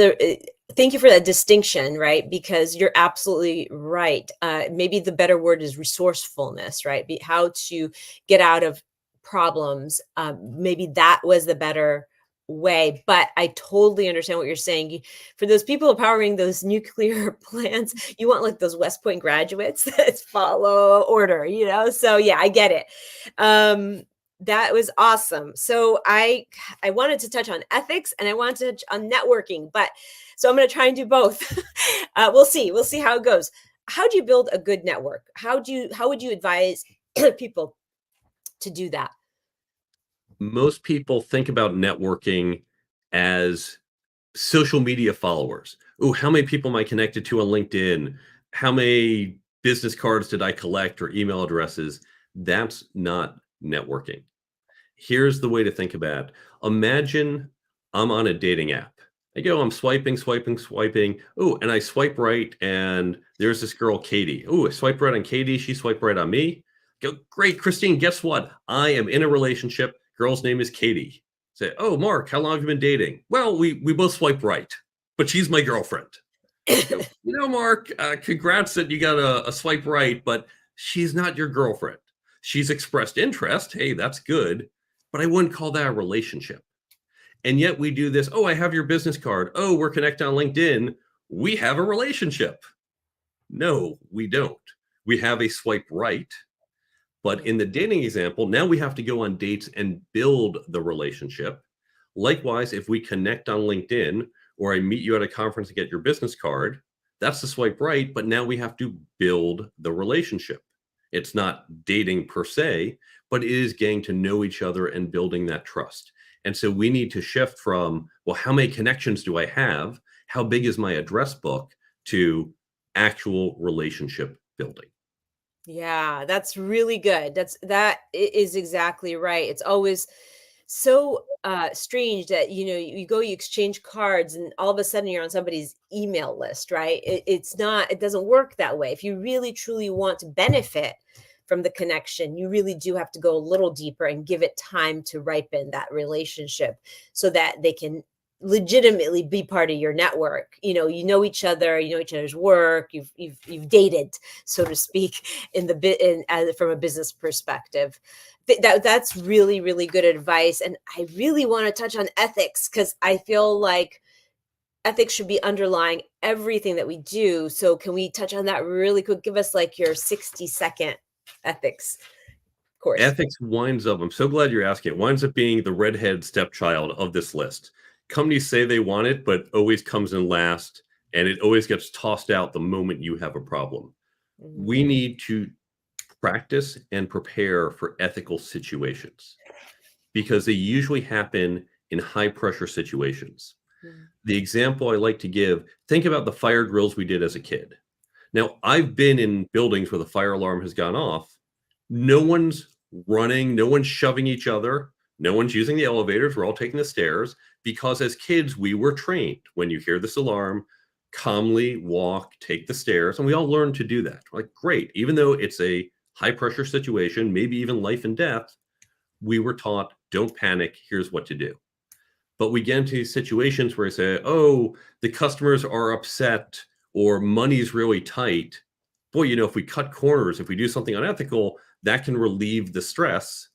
thank you for that distinction, right? Because you're absolutely right. Maybe the better word is resourcefulness, right? How to get out of problems. Maybe that was the better way, but I totally understand what you're saying. For those people powering those nuclear plants, you want like those West Point graduates that follow order, So yeah, I get it. That was awesome. So I wanted to touch on ethics and I wanted to touch on networking, but so I'm going to try and do both. We'll see how it goes. How do you build a good network? How would you advise people to do that? Most people think about networking as social media followers. Oh, how many people am I connected to on LinkedIn? How many business cards did I collect or email addresses? That's not networking. Here's the way to think about it. Imagine I'm on a dating app. I'm swiping, swiping, swiping. Oh, and I swipe right, and there's this girl, Katie. Oh, I swipe right on Katie. She swiped right on me. Go, great, Christine. Guess what? I am in a relationship. Girl's name is Katie. Say, oh, Mark, how long have you been dating? Well, we both swipe right, but she's my girlfriend. Mark, congrats that you got a swipe right, but she's not your girlfriend. She's expressed interest. Hey, that's good, but I wouldn't call that a relationship. And yet we do this. Oh, I have your business card. Oh, we're connected on LinkedIn. We have a relationship. No, we don't. We have a swipe right. But in the dating example, now we have to go on dates and build the relationship. Likewise, if we connect on LinkedIn or I meet you at a conference and get your business card, that's the swipe right. But now we have to build the relationship. It's not dating per se, but it is getting to know each other and building that trust. And so we need to shift from, well, how many connections do I have? How big is my address book? To actual relationship building. Yeah, that's really good. That is exactly right. It's always so strange that you go, you exchange cards, and all of a sudden you're on somebody's email list, right? It doesn't work that way. If you really truly want to benefit from the connection. You really do have to go a little deeper and give it time to ripen that relationship so that they can legitimately be part of your network. You know each other, you know each other's work, you've dated, so to speak, from a business perspective. That's really, really good advice. And I really want to touch on ethics, because I feel like ethics should be underlying everything that we do. So can we touch on that really quick? Give us like your 60-second ethics course. Ethics winds up, I'm so glad you're asking, it winds up being the redhead stepchild of this list. Companies say they want it, but always comes in last, and it always gets tossed out the moment you have a problem. We need to practice and prepare for ethical situations, because they usually happen in high pressure situations. The example I like to give, think about the fire drills we did as a kid. Now, I've been in buildings where the fire alarm has gone off. No one's running, no one's shoving each other, no one's using the elevators, we're all taking the stairs, because as kids, we were trained, when you hear this alarm, calmly walk, take the stairs, and we all learned to do that. Like, great, even though it's a high pressure situation, maybe even life and death, we were taught, don't panic, here's what to do. But we get into these situations where I say, oh, the customers are upset or money's really tight. Boy, if we cut corners, if we do something unethical, that can relieve the stress.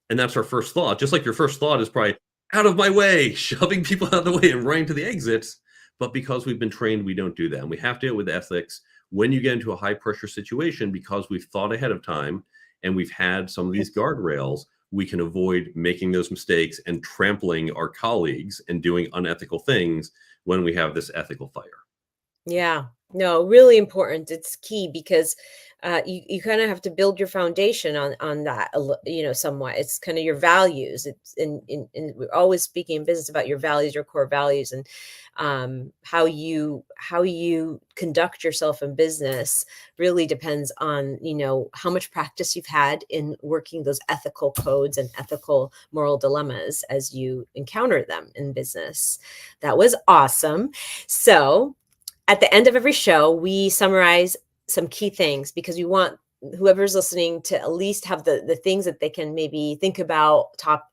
And that's our first thought. Just like your first thought is probably out of my way, shoving people out of the way and running to the exits. But because we've been trained, we don't do that. And we have to do it with ethics when you get into a high pressure situation, because we've thought ahead of time and we've had some of these guardrails. We can avoid making those mistakes and trampling our colleagues and doing unethical things when we have this ethical fire. Yeah, no, really important. It's key, because you kind of have to build your foundation on that, somewhat. It's kind of your values. It's in we're always speaking in business about your values, your core values, and how you conduct yourself in business really depends on, how much practice you've had in working those ethical codes and ethical moral dilemmas as you encounter them in business. That was awesome. So at the end of every show, we summarize some key things, because we want whoever's listening to at least have the things that they can maybe think about top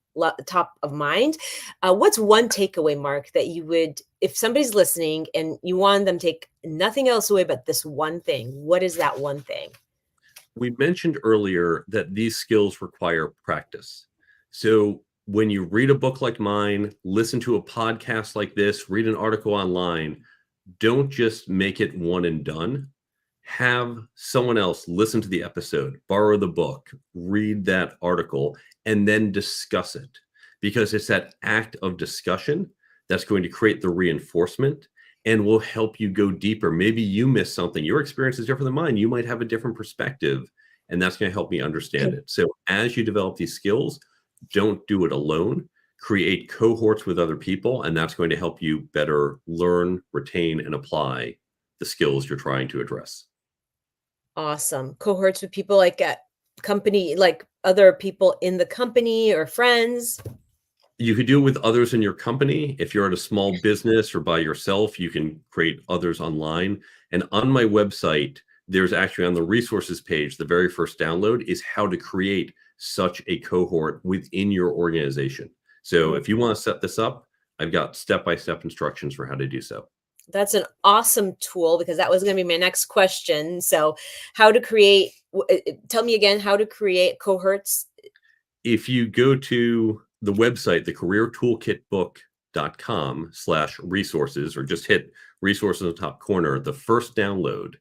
of mind. What's one takeaway, Mark, that you would, if somebody's listening and you want them to take nothing else away but this one thing, what is that one thing? We mentioned earlier that these skills require practice. So when you read a book like mine, listen to a podcast like this, read an article online, don't just make it one and done. Have someone else listen to the episode, borrow the book, read that article, and then discuss it. Because it's that act of discussion that's going to create the reinforcement and will help you go deeper. Maybe you missed something. Your experience is different than mine. You might have a different perspective, and that's going to help me understand it. So as you develop these skills, don't do it alone. Create cohorts with other people, and that's going to help you better learn, retain, and apply the skills you're trying to address. Awesome. Cohorts with people like at company, like other people in the company or friends. You could do it with others in your company. If you're at a small business or by yourself, you can create others online. And on my website, there's actually on the resources page, the very first download is how to create such a cohort within your organization. So if you want to set this up, I've got step-by-step instructions for how to do so. That's an awesome tool, because that was going to be my next question. So how to create, tell me again, how to create cohorts. If you go to the website, the careertoolkitbook.com/resources, or just hit resources in the top corner, the first download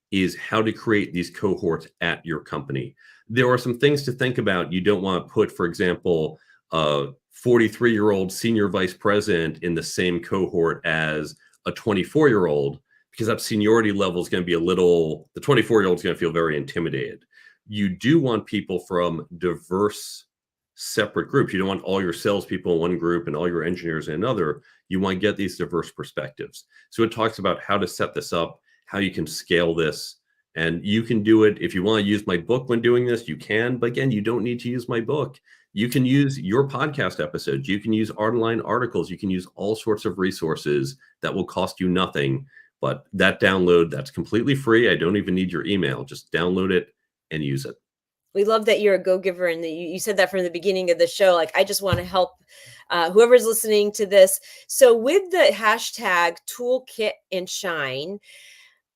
is how to create these cohorts at your company. There are some things to think about. You don't want to put, for example, a 43-year-old senior vice president in the same cohort as a 24-year-old, because that seniority level is going to be the 24-year-old is going to feel very intimidated. You do want people from diverse, separate groups. You don't want all your salespeople in one group and all your engineers in another. You want to get these diverse perspectives. So it talks about how to set this up, how you can scale this, and you can do it. If you want to use my book when doing this, you can. But again, you don't need to use my book. You can use your podcast episodes. You can use online articles. You can use all sorts of resources that will cost you nothing. But that download, that's completely free. I don't even need your email. Just download it and use it. We love that you're a go-giver, and that you said that from the beginning of the show. Like, I just want to help whoever's listening to this. So with the hashtag toolkit and shine,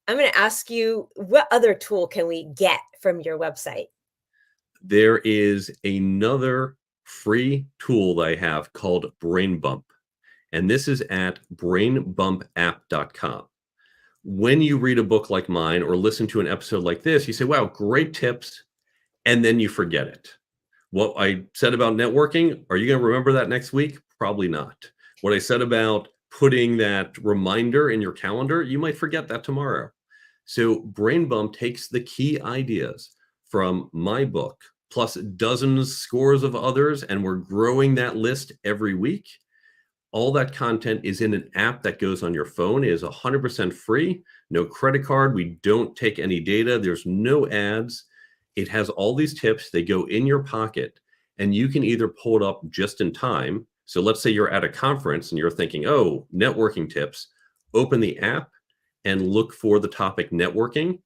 I'm going to ask you, what other tool can we get from your website? There is another free tool that I have called Brain Bump, and this is at brainbumpapp.com. When you read a book like mine or listen to an episode like this, you say, wow, great tips, and then you forget it. What I said about networking, are you going to remember that next week? Probably not. What I said about putting that reminder in your calendar, you might forget that tomorrow. So Brain Bump takes the key ideas from my book, plus dozens, scores of others, and we're growing that list every week. All that content is in an app that goes on your phone. It is 100% free, no credit card. We don't take any data. There's no ads. It has all these tips. They go in your pocket, and you can either pull it up just in time. So let's say you're at a conference and you're thinking, oh, networking tips. Open the app and look for the topic networking.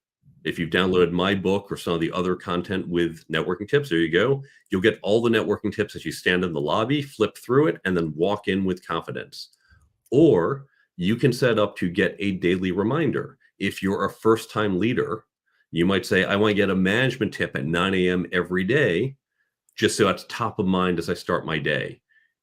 If you've downloaded my book or some of the other content with networking tips, there you go. You'll get all the networking tips as you stand in the lobby, flip through it, and then walk in with confidence. Or you can set up to get a daily reminder. If you're a first-time leader, you might say, I want to get a management tip at 9 a.m. every day, just so it's top of mind as I start my day.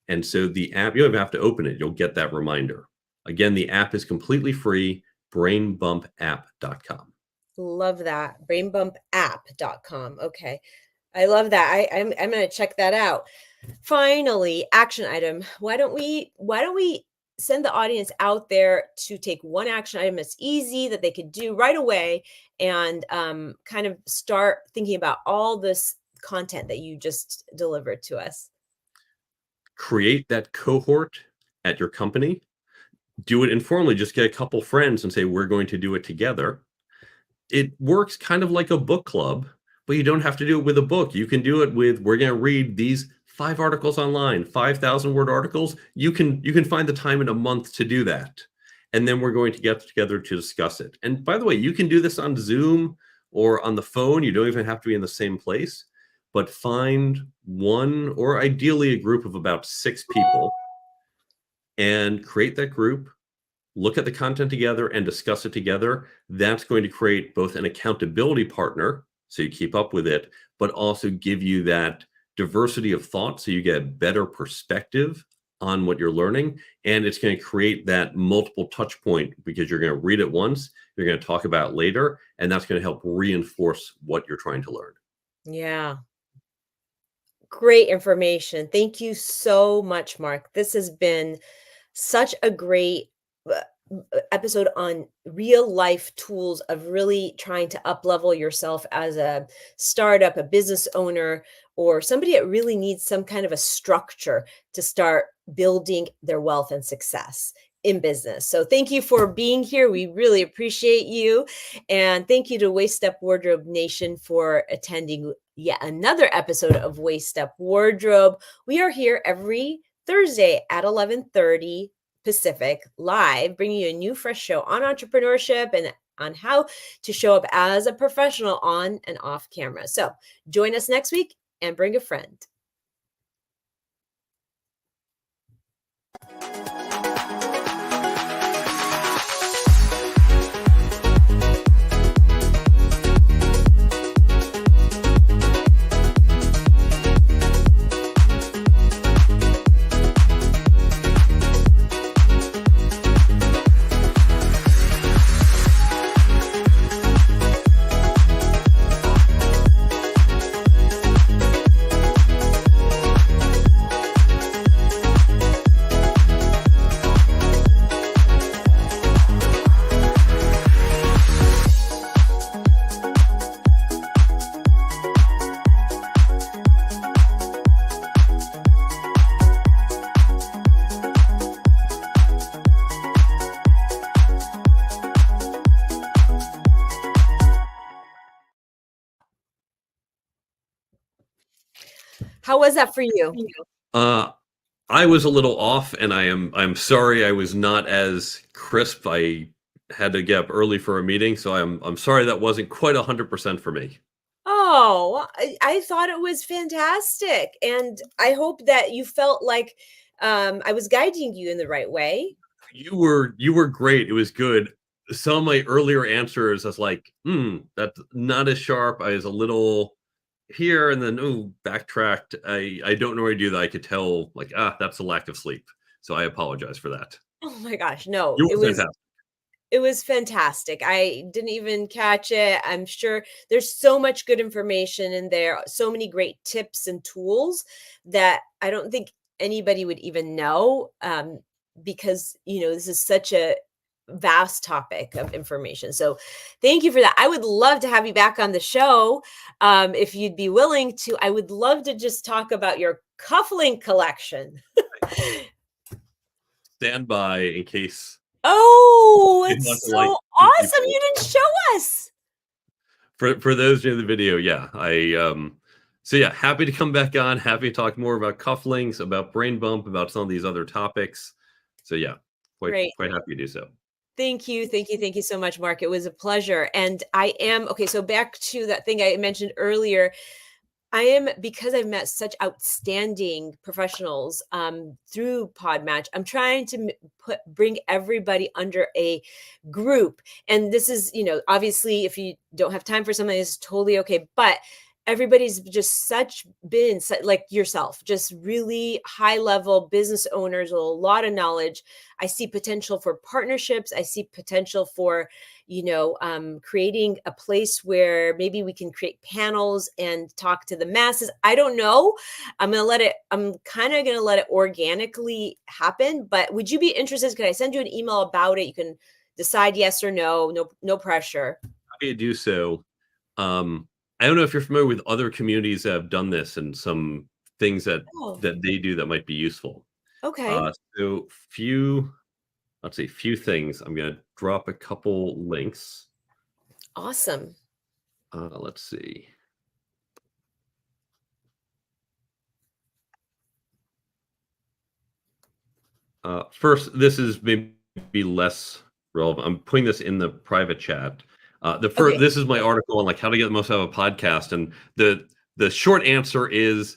And so the app, you don't even have to open it. You'll get that reminder. Again, the app is completely free, brainbumpapp.com. Love that. Brainbumpapp.com. Okay. I love that. I'm going to check that out. Finally, action item. Why don't we send the audience out there to take one action item that's easy that they could do right away, and kind of start thinking about all this content that you just delivered to us? Create that cohort at your company. Do it informally. Just get a couple friends and say, we're going to do it together. It works kind of like a book club, but you don't have to do it with a book. You can do it with, we're going to read these 5 articles online, 5,000 word articles. You can find the time in a month to do that. And then we're going to get together to discuss it. And by the way, you can do this on Zoom or on the phone. You don't even have to be in the same place, but find one, or ideally a group of about 6 people, and create that group. Look at the content together and discuss it together. That's going to create both an accountability partner, so you keep up with it, but also give you that diversity of thought, so you get a better perspective on what you're learning. And it's going to create that multiple touch point, because you're going to read it once, you're going to talk about it later, and that's going to help reinforce what you're trying to learn. Yeah. Great information. Thank you so much, Mark. This has been such a great episode on real life tools of really trying to up-level yourself as a startup, a business owner, or somebody that really needs some kind of a structure to start building their wealth and success in business. So thank you for being here. We really appreciate you. And thank you to Waist Step Wardrobe Nation for attending yet another episode of Waist Step Wardrobe. We are here every Thursday at 11:30 Pacific, live, bringing you a new fresh show on entrepreneurship and on how to show up as a professional on and off camera. So join us next week and bring a friend. How was that for you? I was a little off, and I'm sorry I was not as crisp. I had to get up early for a meeting, so I'm sorry that wasn't quite 100% for me. Oh, No, I thought it was fantastic. And I hope that you felt like I was guiding you in the right way. You were great. It was good. Some of my earlier answers, I was like, that's not as sharp. I was a little here, and then backtracked. I don't know how to do that. I could tell, like, that's a lack of sleep. So I apologize for that. Oh my gosh, no, You were fantastic. it was fantastic. I didn't even catch it. I'm sure there's so much good information in there, so many great tips and tools that I don't think anybody would even know, because, this is such a vast topic of information. So thank you for that. I would love to have you back on the show, if you'd be willing to. I would love to just talk about your cufflink collection. Stand by in case Oh, you want it's to, so like, awesome. You didn't show us. for those in the video. Yeah, so yeah, happy to come back on. Happy to talk more about cufflinks, about brain bump, about some of these other topics. So yeah, quite Great. quite happy to do so. Thank you. Thank you. Thank you so much, Mark. It was a pleasure. And I am okay. So back to that thing I mentioned earlier. Because I've met such outstanding professionals through Podmatch. I'm trying to bring everybody under a group, and this is, obviously, if you don't have time for something, it's totally okay. But everybody's just like yourself, just really high level business owners with a lot of knowledge. I see potential for partnerships. I see potential for creating a place where maybe we can create panels and talk to the masses. I don't know. I'm kind of going to let it organically happen, but would you be interested? Can I send you an email about it? You can decide yes or no. No pressure. Happy to do so. I don't know if you're familiar with other communities that have done this and some things that they do that might be useful. Okay. So few things. I'm going to drop a couple links. Awesome. Let's see. First, this is maybe less relevant. I'm putting this in the private chat. This is my article on, like, how to get the most out of a podcast, and the short answer is,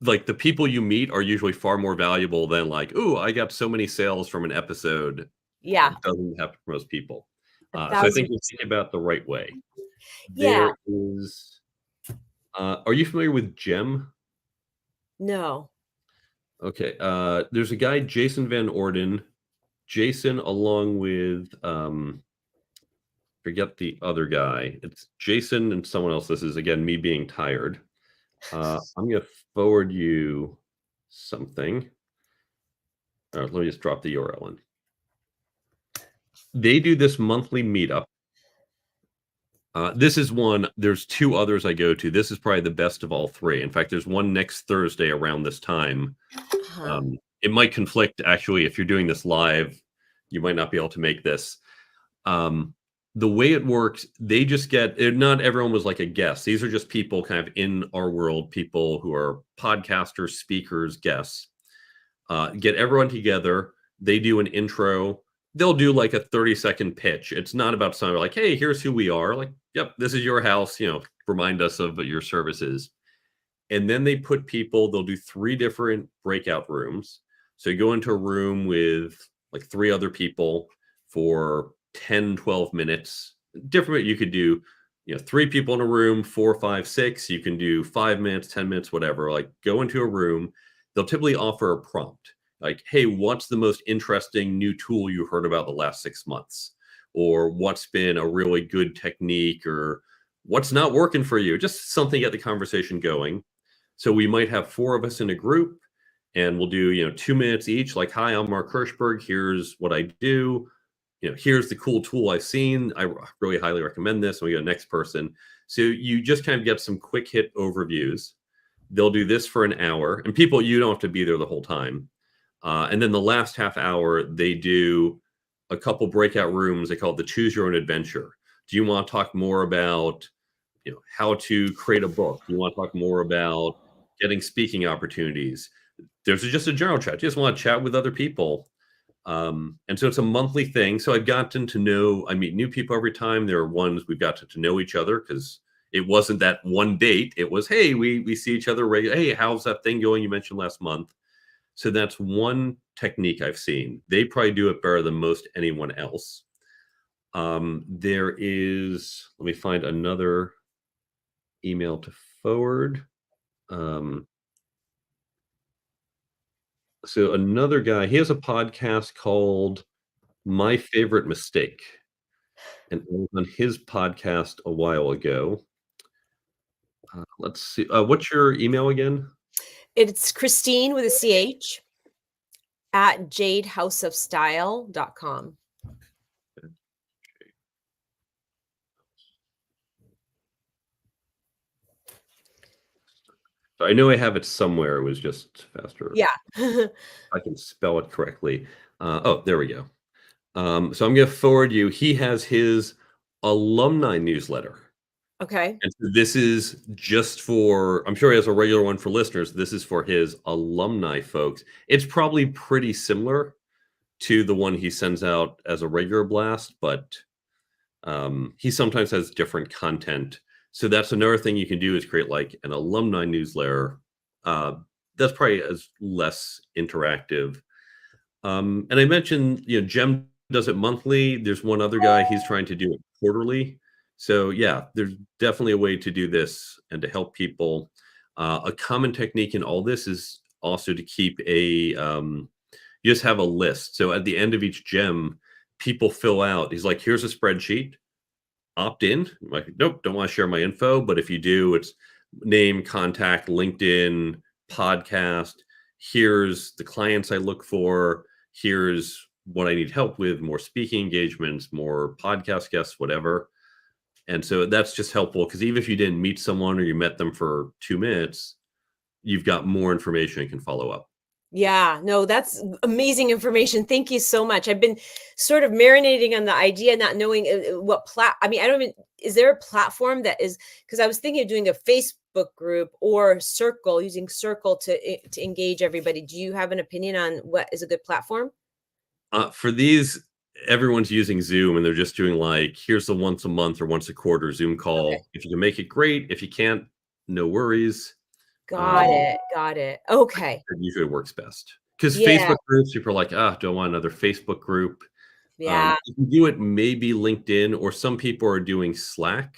like, the people you meet are usually far more valuable than, like, I got so many sales from an episode. Yeah. It doesn't happen for most people. So I 1,000%. think we're thinking about the right way. Yeah. There is. Are you familiar with Gem? No. Okay. There's a guy, Jason Van Orden. Jason, along with forget the other guy. It's Jason and someone else. This is, again, me being tired. I'm going to forward you something. Let me just drop the URL in. They do this monthly meetup. This is one. There's two others I go to. This is probably the best of all three. In fact, there's one next Thursday around this time. It might conflict, actually. If you're doing this live, you might not be able to make this. The way it works, they just not everyone was like a guest. These are just people kind of in our world, people who are podcasters, speakers, guests. Get everyone together. They do an intro. They'll do like a 30-second pitch. It's not about something like, hey, here's who we are. Like, yep, this is your house. Remind us of your services. And then they put people, they'll do 3 different breakout rooms. So you go into a room with like 3 other people for 10, 12 minutes. Different, you could do, 3 people in a room, 4, 5, 6. You can do 5 minutes, 10 minutes, whatever. Like, go into a room. They'll typically offer a prompt. Like, hey, what's the most interesting new tool you heard about the last 6 months? Or what's been a really good technique? Or what's not working for you? Just something to get the conversation going. So we might have 4 of us in a group, and we'll do, 2 minutes each. Like, hi, I'm Mark Herschberg. Here's what I do. Here's the cool tool I've seen. I really highly recommend this. And we go next person. So you just kind of get some quick hit overviews. They'll do this for an hour. And people, you don't have to be there the whole time. And then the last half hour, they do a couple breakout rooms. They call it the Choose Your Own Adventure. Do you want to talk more about how to create a book? Do you want to talk more about getting speaking opportunities? There's just a general chat. You just want to chat with other people. And so it's a monthly thing. So I've gotten to know, I meet new people every time. There are ones we've got to know each other because It wasn't that one date. It was, hey, we see each other regularly. Hey, how's that thing going you mentioned last month? So that's one technique I've seen. They probably do it better than most anyone else. There is, let me find another email to forward. So another guy, he has a podcast called My Favorite Mistake. And I was on his podcast a while ago. Let's see. What's your email again? It's Christine with a CH at jadehouseofstyle.com. So I know I have it somewhere. It was just faster. Yeah. I can spell it correctly. Oh, there we go. So I'm going to forward you. He has his alumni newsletter. Okay. And so this is just for, I'm sure he has a regular one for listeners. This is for his alumni folks. It's probably pretty similar to the one he sends out as a regular blast, but he sometimes has different content. So that's another thing you can do is create like an alumni newsletter. That's probably as less interactive. And I mentioned, Jem does it monthly. There's one other guy, he's trying to do it quarterly. So yeah, there's definitely a way to do this and to help people. A common technique in all this is also to keep you just have a list. So at the end of each gem, people fill out. He's like, here's a spreadsheet. Opt in. I'm like, nope, don't want to share my info. But if you do, it's name, contact, LinkedIn, podcast. Here's the clients I look for. Here's what I need help with, more speaking engagements, more podcast guests, whatever. And so that's just helpful because even if you didn't meet someone or you met them for 2 minutes, you've got more information and can follow up. Yeah, no, that's amazing information. Thank you so much. I've been sort of marinating on the idea, not knowing what I mean, I don't even, is there a platform that is, because I was thinking of doing a Facebook group or Circle, using Circle to engage everybody. Do you have an opinion on what is a good platform? For these, everyone's using Zoom and they're just doing like, here's the once a month or once a quarter Zoom call. Okay. If you can make it, great. If you can't, no worries. Got it. Okay. It usually works best because Yeah. Facebook groups, people are like, don't want another Facebook group. Yeah. You can do it maybe LinkedIn, or some people are doing Slack.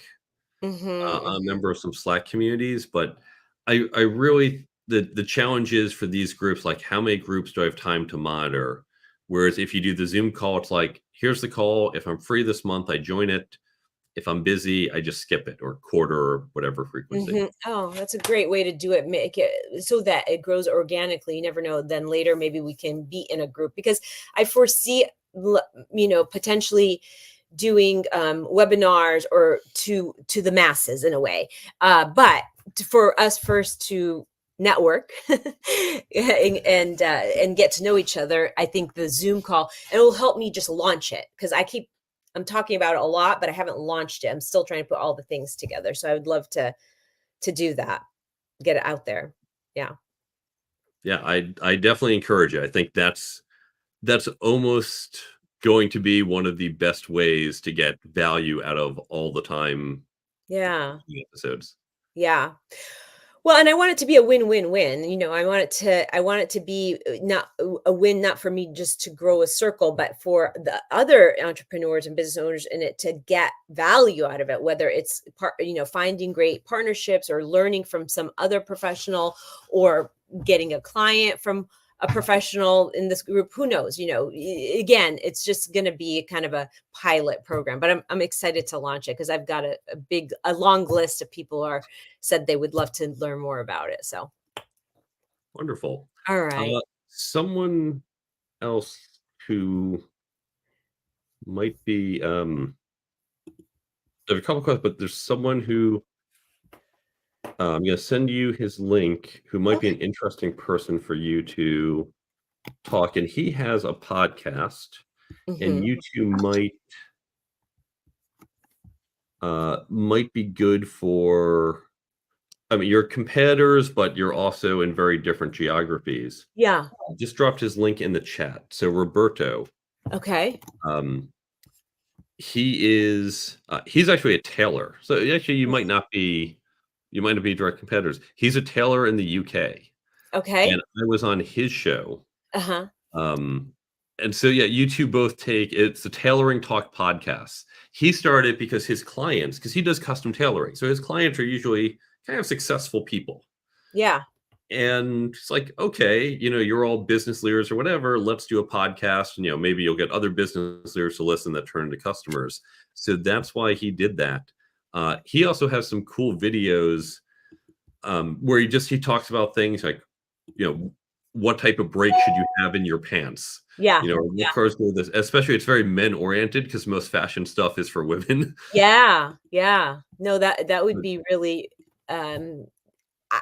Mm-hmm. A member of some Slack communities, but I really, the challenge is for these groups, like how many groups do I have time to monitor? Whereas if you do the Zoom call, it's like, here's the call. If I'm free this month, I join it. If I'm busy, I just skip it, or quarter or whatever frequency. Mm-hmm. Oh, that's a great way to do it. Make it so that it grows organically. You never know. Then later, maybe we can be in a group, because I foresee, potentially doing webinars or to the masses in a way. But for us first to network and get to know each other, I think the Zoom call, and it will help me just launch it, because I'm talking about it a lot, but I haven't launched it. I'm still trying to put all the things together. So I would love to do that, get it out there. Yeah. Yeah, I definitely encourage it. I think that's almost going to be one of the best ways to get value out of all the time episodes. Yeah. Well, and I want it to be a win-win-win. I want it to be not a win, not for me just to grow a circle, but for the other entrepreneurs and business owners in it to get value out of it, whether it's finding great partnerships or learning from some other professional or getting a client from a professional in this group. Who knows? Again, it's just going to be kind of a pilot program, but I'm excited to launch it because I've got a long list of people who said they would love to learn more about it. So wonderful. All right. Someone else who might be there are a couple questions, but there's someone who I'm going to send you his link, who might be an interesting person for you to talk. And he has a podcast, and you two might be good for, you're competitors, but you're also in very different geographies. Yeah. Just dropped his link in the chat. So Roberto. Okay. he's actually a tailor. So actually, you might not be direct competitors. He's a tailor in the UK, Okay. and I was on his show. Uh-huh. Um, and so yeah, you two both it's the Tailoring Talk podcast. He started because because he does custom tailoring, so his clients are usually kind of successful people. Yeah. And it's like, okay, you're all business leaders or whatever. Let's do a podcast, and maybe you'll get other business leaders to listen that turn into customers. So that's why he did that. He also has some cool videos where he talks about things like, what type of brake should you have in your pants? Yeah. What cars go with this? Especially, it's very men oriented because most fashion stuff is for women. Yeah. Yeah. No, that would be really, um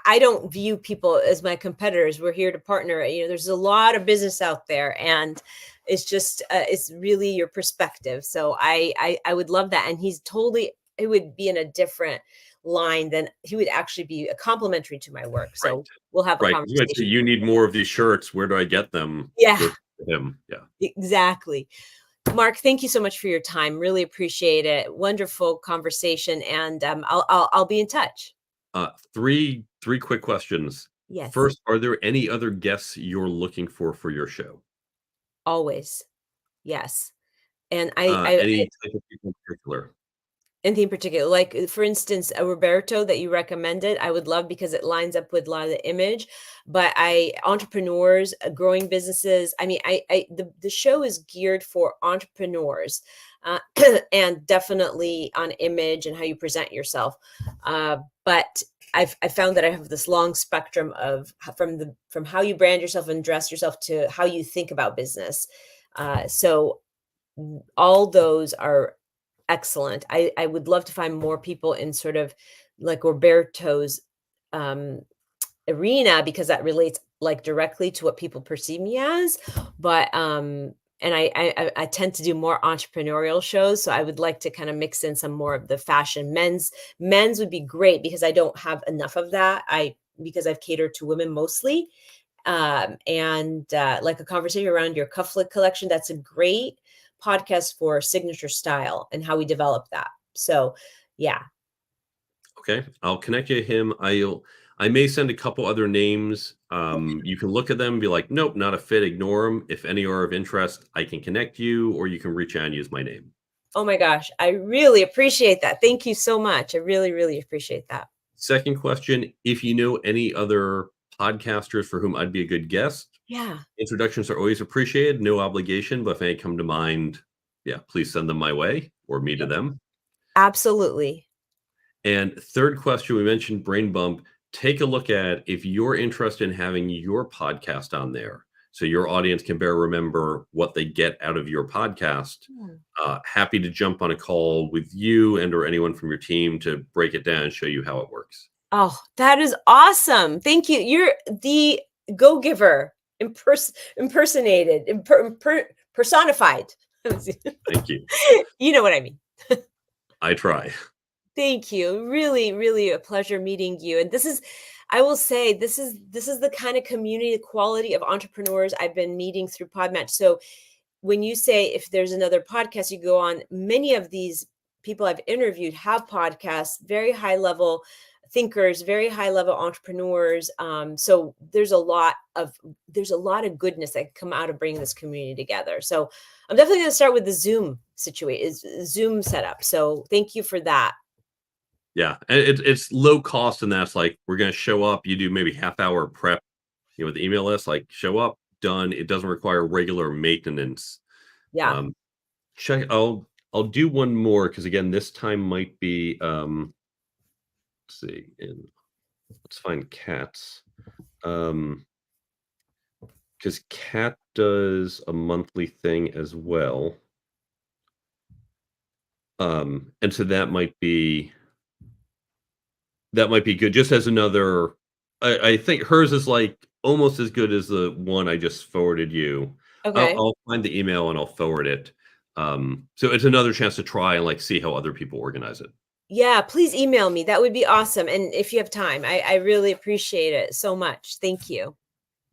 I don't view people as my competitors. We're here to partner. There's a lot of business out there, and it's just it's really your perspective. So I would love that, and he would be in a different line than he would actually be a complimentary to my work. Right. So we'll have a Right. You might say, conversation. you need more of these shirts. Where do I get them? Yeah, Go to him. Yeah. exactly. Mark, thank you so much for your time. Really appreciate it. Wonderful conversation, and I'll be in touch. Three quick questions. Yes, First, are there any other guests you're looking for your show? always. Yes, and I Any type of people in particular? anything particular, like, for instance, a Roberto that you recommended, I would love because it lines up with a lot of the image, but entrepreneurs, growing businesses, I mean, the show is geared for entrepreneurs, uh, and definitely on image and how you present yourself, but I found that I have this long spectrum of from how you brand yourself and dress yourself to how you think about business, so all those are excellent. I would love to find more people in sort of like Roberto's um, arena because that relates like directly to what people perceive me as. But and I tend to do more entrepreneurial shows, so I would like to kind of mix in some more of the fashion. Men's would be great because I don't have enough of that. Because I've catered to women mostly, and like a conversation around your cufflet collection. That's a great podcast for signature style and how we develop that. So, yeah. Okay, I'll connect you to him. I may send a couple other names. You can look at them and be like, nope, not a fit, ignore them. If any are of interest, I can connect you, or you can reach out and use my name. Oh my gosh, I really appreciate that. Thank you so much. I really, really appreciate that. Second question, if you know any other podcasters for whom I'd be a good guest, Yeah, introductions are always appreciated, no obligation, but if any come to mind, yeah, please send them my way or me to them. absolutely. And third question, we mentioned Brain Bump. Take a look at if you're interested in having your podcast on there so your audience can better remember what they get out of your podcast. Hmm. Happy to jump on a call with you and or anyone from your team to break it down and show you how it works. Oh, that is awesome. Thank you. You're the go-giver, impersonated, personified. Thank you. You know what I mean. I try. Thank you. Really, really a pleasure meeting you. And I will say, this is the kind of community, the quality of entrepreneurs I've been meeting through Podmatch. So when you say if there's another podcast you go on, many of these people I've interviewed have podcasts, very high level thinkers, very high level entrepreneurs. So there's a lot of goodness that can come out of bringing this community together. So I'm definitely going to start with the Zoom Zoom setup. So thank you for that. Yeah, and it's low cost, and that's like we're going to show up. You do maybe half-hour prep, with the email list. Like show up, done. It doesn't require regular maintenance. Yeah. Check. I'll do one more because again, this time might be. Let's see, let's find Kat's. Because Kat does a monthly thing as well. And so that might be good just as another. I think hers is like almost as good as the one I just forwarded you. Okay. I'll find the email and I'll forward it. So it's another chance to try and like see how other people organize it. Yeah, please email me. That would be awesome. And if you have time, I really appreciate it so much. Thank you.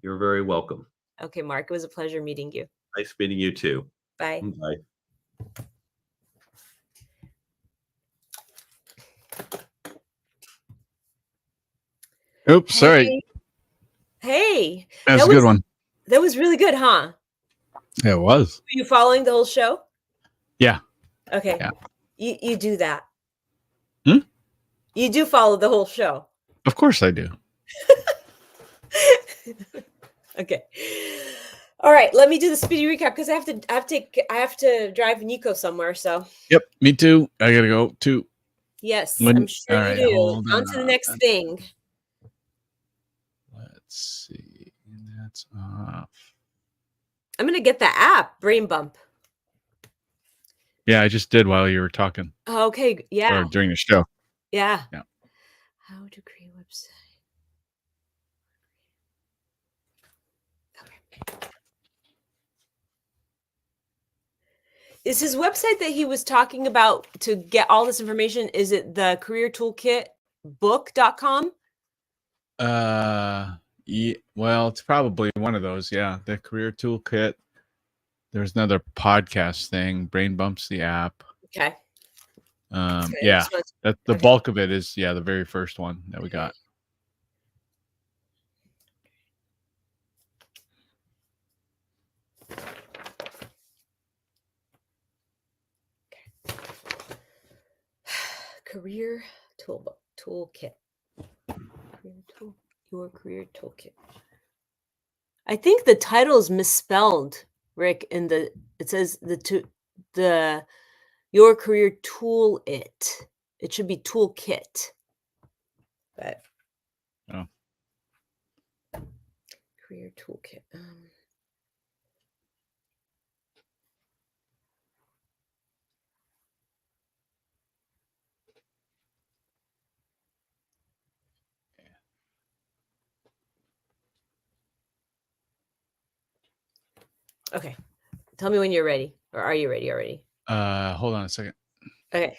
You're very welcome. Okay, Mark, it was a pleasure meeting you. Nice meeting you too. Bye. Bye. Oops, sorry. Hey. That's a good one. That was really good, huh? It was. Were you following the whole show? Yeah. Okay. Yeah. You do that. Hmm? You do follow the whole show. Of course I do. Okay. All right, let me do the speedy recap because I have to drive Nico somewhere. So Yep, me too. I gotta go too. yes, When- I'm sure all you right, do. hold On to the next on. thing. Let's see. That's off. I'm gonna get the app, Brain Bump. Yeah, I just did while you were talking. Okay, yeah. Or during the show. Yeah. Yeah. How to create a website. Okay. Is his website that he was talking about to get all this information? Is it the Career Toolkit book.com? Yeah, well, it's probably one of those. Yeah, the Career Toolkit. There's another podcast thing. Brain Bumps the app. Okay. Yeah, that the okay. bulk of it is the very first one that we got. Career Toolkit. Your Career Toolkit. I think the title is misspelled, Rick. It says the Your Career Tool It. It should be Toolkit. But Oh. Career Toolkit. Okay. Tell me when you're ready. Or are you ready already? Hold on a second. Okay.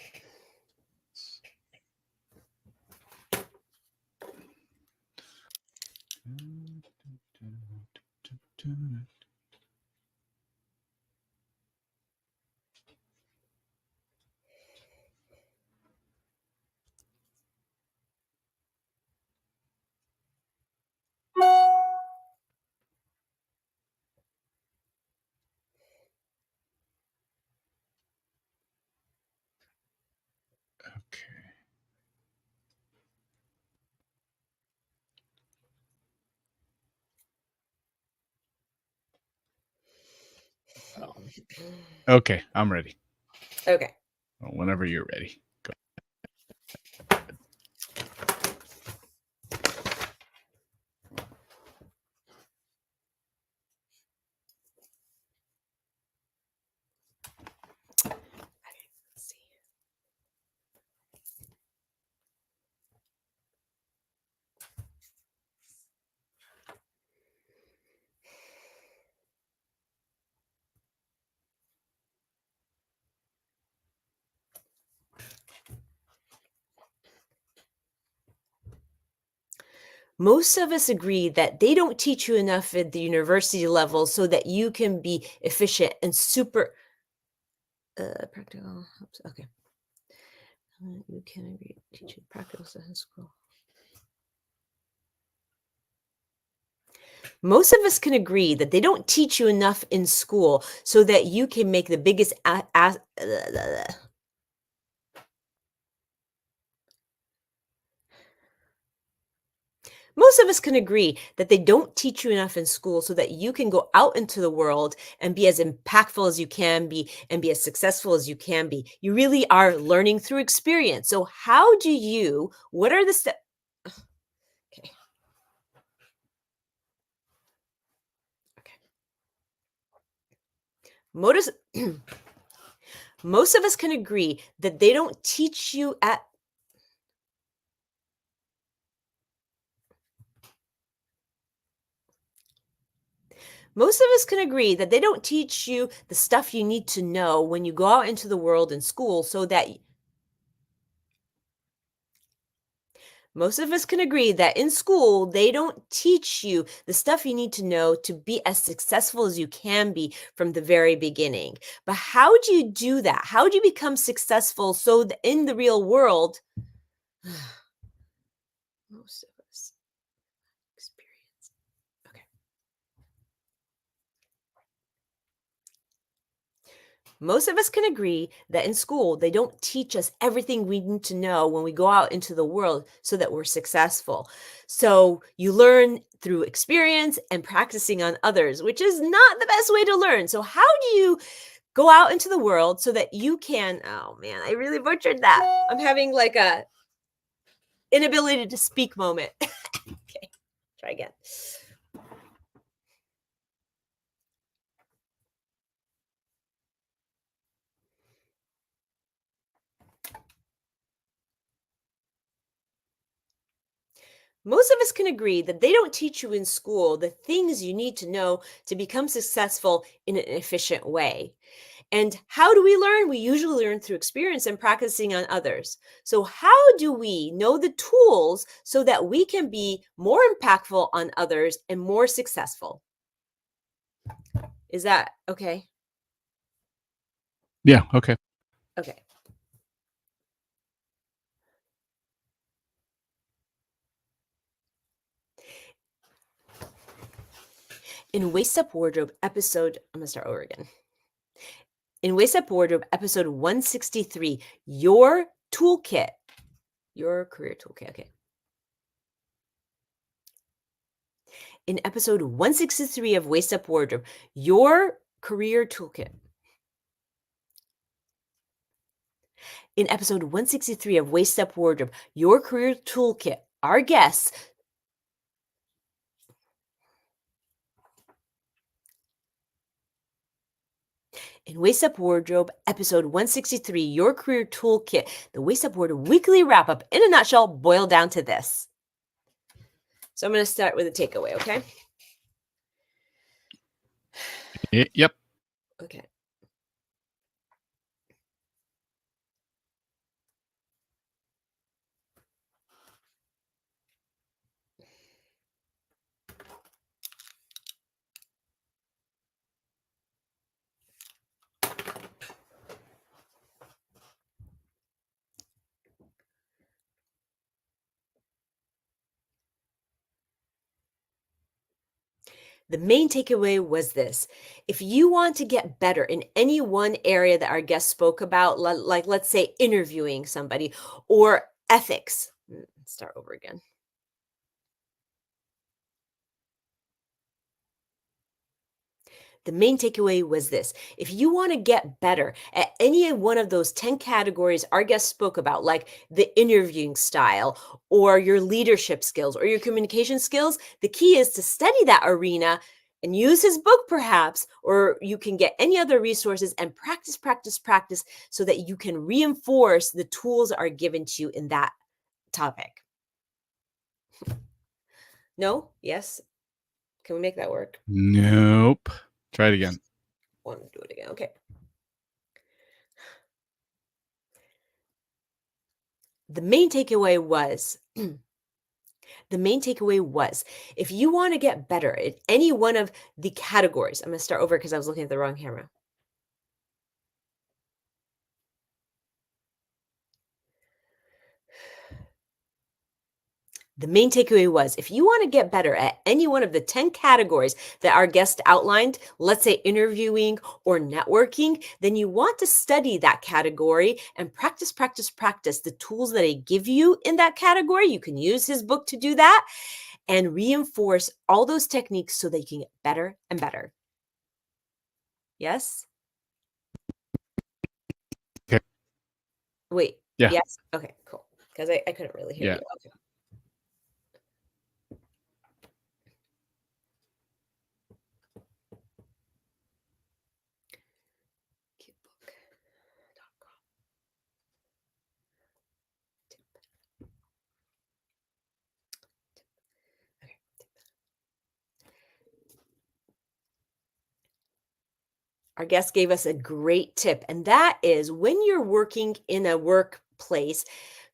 Okay, I'm ready. Okay. Well, whenever you're ready. Go. Let's see. Most of us agree that they don't teach you enough at the university level so that you can be efficient and super practical. Okay. You can teach you practical stuff in school. Most of us can agree that they don't teach you enough in school so that you can make the biggest Most of us can agree that they don't teach you enough in school so that you can go out into the world and be as impactful as you can be and be as successful as you can be. You really are learning through experience. So what are the steps? Okay. Okay. Most of us can agree that they don't teach you at Most of us can agree that they don't teach you the stuff you need to know when you go out into the world in school so that Most of us can agree that in school, they don't teach you the stuff you need to know to be as successful as you can be from the very beginning. But how do you do that? How do you become successful so that in the real world, most of us. Most of us can agree that in school, they don't teach us everything we need to know when we go out into the world so that we're successful. So you learn through experience and practicing on others, which is not the best way to learn. So how do you go out into the world so that you can, oh man, I really butchered that. I'm having like a inability to speak moment. Okay, try again. Most of us can agree that they don't teach you in school the things you need to know to become successful in an efficient way. And how do we learn? We usually learn through experience and practicing on others. So, how do we know the tools so that we can be more impactful on others and more successful? Is that okay? Yeah. Okay. Okay. In Waist Up Wardrobe episode, I'm going to start over again. In Waist Up Wardrobe episode 163, your toolkit, your career toolkit. Okay. In episode 163 of Waist Up Wardrobe, your career toolkit. In episode 163 of Waist Up Wardrobe, your career toolkit, our guests. In Waist Up Wardrobe, episode 163, your career toolkit, the Waist Up Wardrobe weekly wrap up in a nutshell, boiled down to this. So I'm going to start with a takeaway, okay? Yep. Okay. The main takeaway was this. If you want to get better in any one area that our guest spoke about, like let's say interviewing somebody or ethics, start over again. The main takeaway was this. If you want to get better at any one of those 10 categories our guest spoke about, like the interviewing style or your leadership skills or your communication skills, the key is to study that arena and use his book perhaps, or you can get any other resources and practice, practice, practice so that you can reinforce the tools that are given to you in that topic. No? Yes? Can we make that work? Nope. Try it again. Want to do it again. Okay. The main takeaway was if you want to get better at any one of the categories, I'm going to start over because I was looking at the wrong camera. The main takeaway was if you want to get better at any one of the 10 categories that our guest outlined, let's say interviewing or networking, then you want to study that category and practice, practice, practice the tools that I give you in that category. You can use his book to do that and reinforce all those techniques so that you can get better and better. Yes? Okay. Wait. Yeah. Yes? Okay, cool. Because I couldn't really hear Yeah. you. Okay. Our guest gave us a great tip, and that is when you're working in a workplace,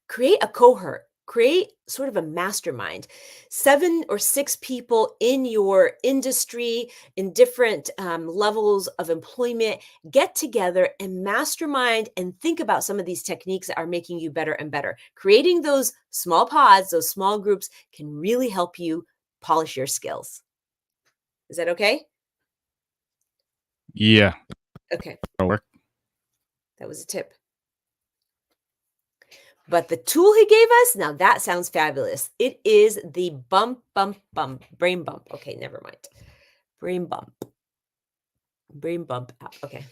create a cohort, create sort of a mastermind. 7 or 6 people in your industry, in different levels of employment, get together and mastermind and think about some of these techniques that are making you better and better. Creating those small pods, those small groups can really help you polish your skills. Is that okay? Yeah. Okay. That'll work. That was a tip. But the tool he gave us, now that sounds fabulous. It is the brain bump. Okay, never mind. Brain bump app. Okay.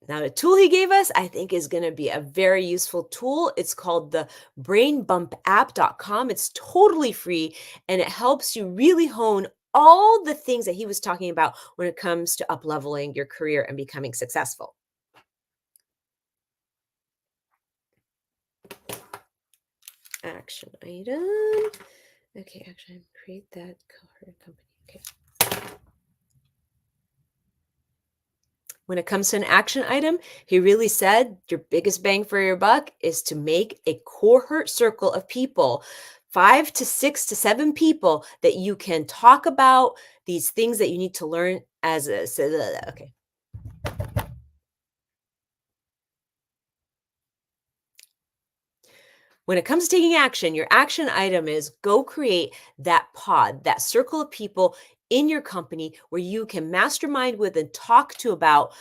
Now, the tool he gave us, I think, is going to be a very useful tool. It's called the brainbumpapp.com. It's totally free, and it helps you really hone all the things that he was talking about when it comes to up-leveling your career and becoming successful. Action item. Okay, action item. Create that company. Okay. When it comes to an action item, he really said your biggest bang for your buck is to make a cohort circle of people, 5 to 6 to 7 people that you can talk about these things that you need to learn as a, okay. When it comes to taking action, your action item is go create that pod, that circle of people in your company where you can mastermind with and talk to about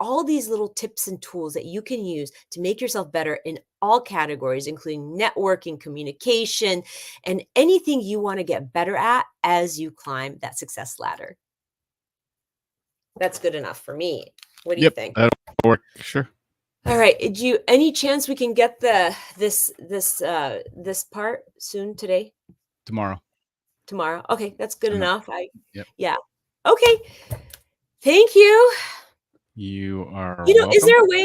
all these little tips and tools that you can use to make yourself better in all categories, including networking, communication, and anything you want to get better at as you climb that success ladder. That's good enough for me. What do you think? That'll work. Sure. All right. Any chance we can get this part soon today? Tomorrow. Okay, that's good enough. Yeah. Okay. Thank you. You are Is welcome. there a way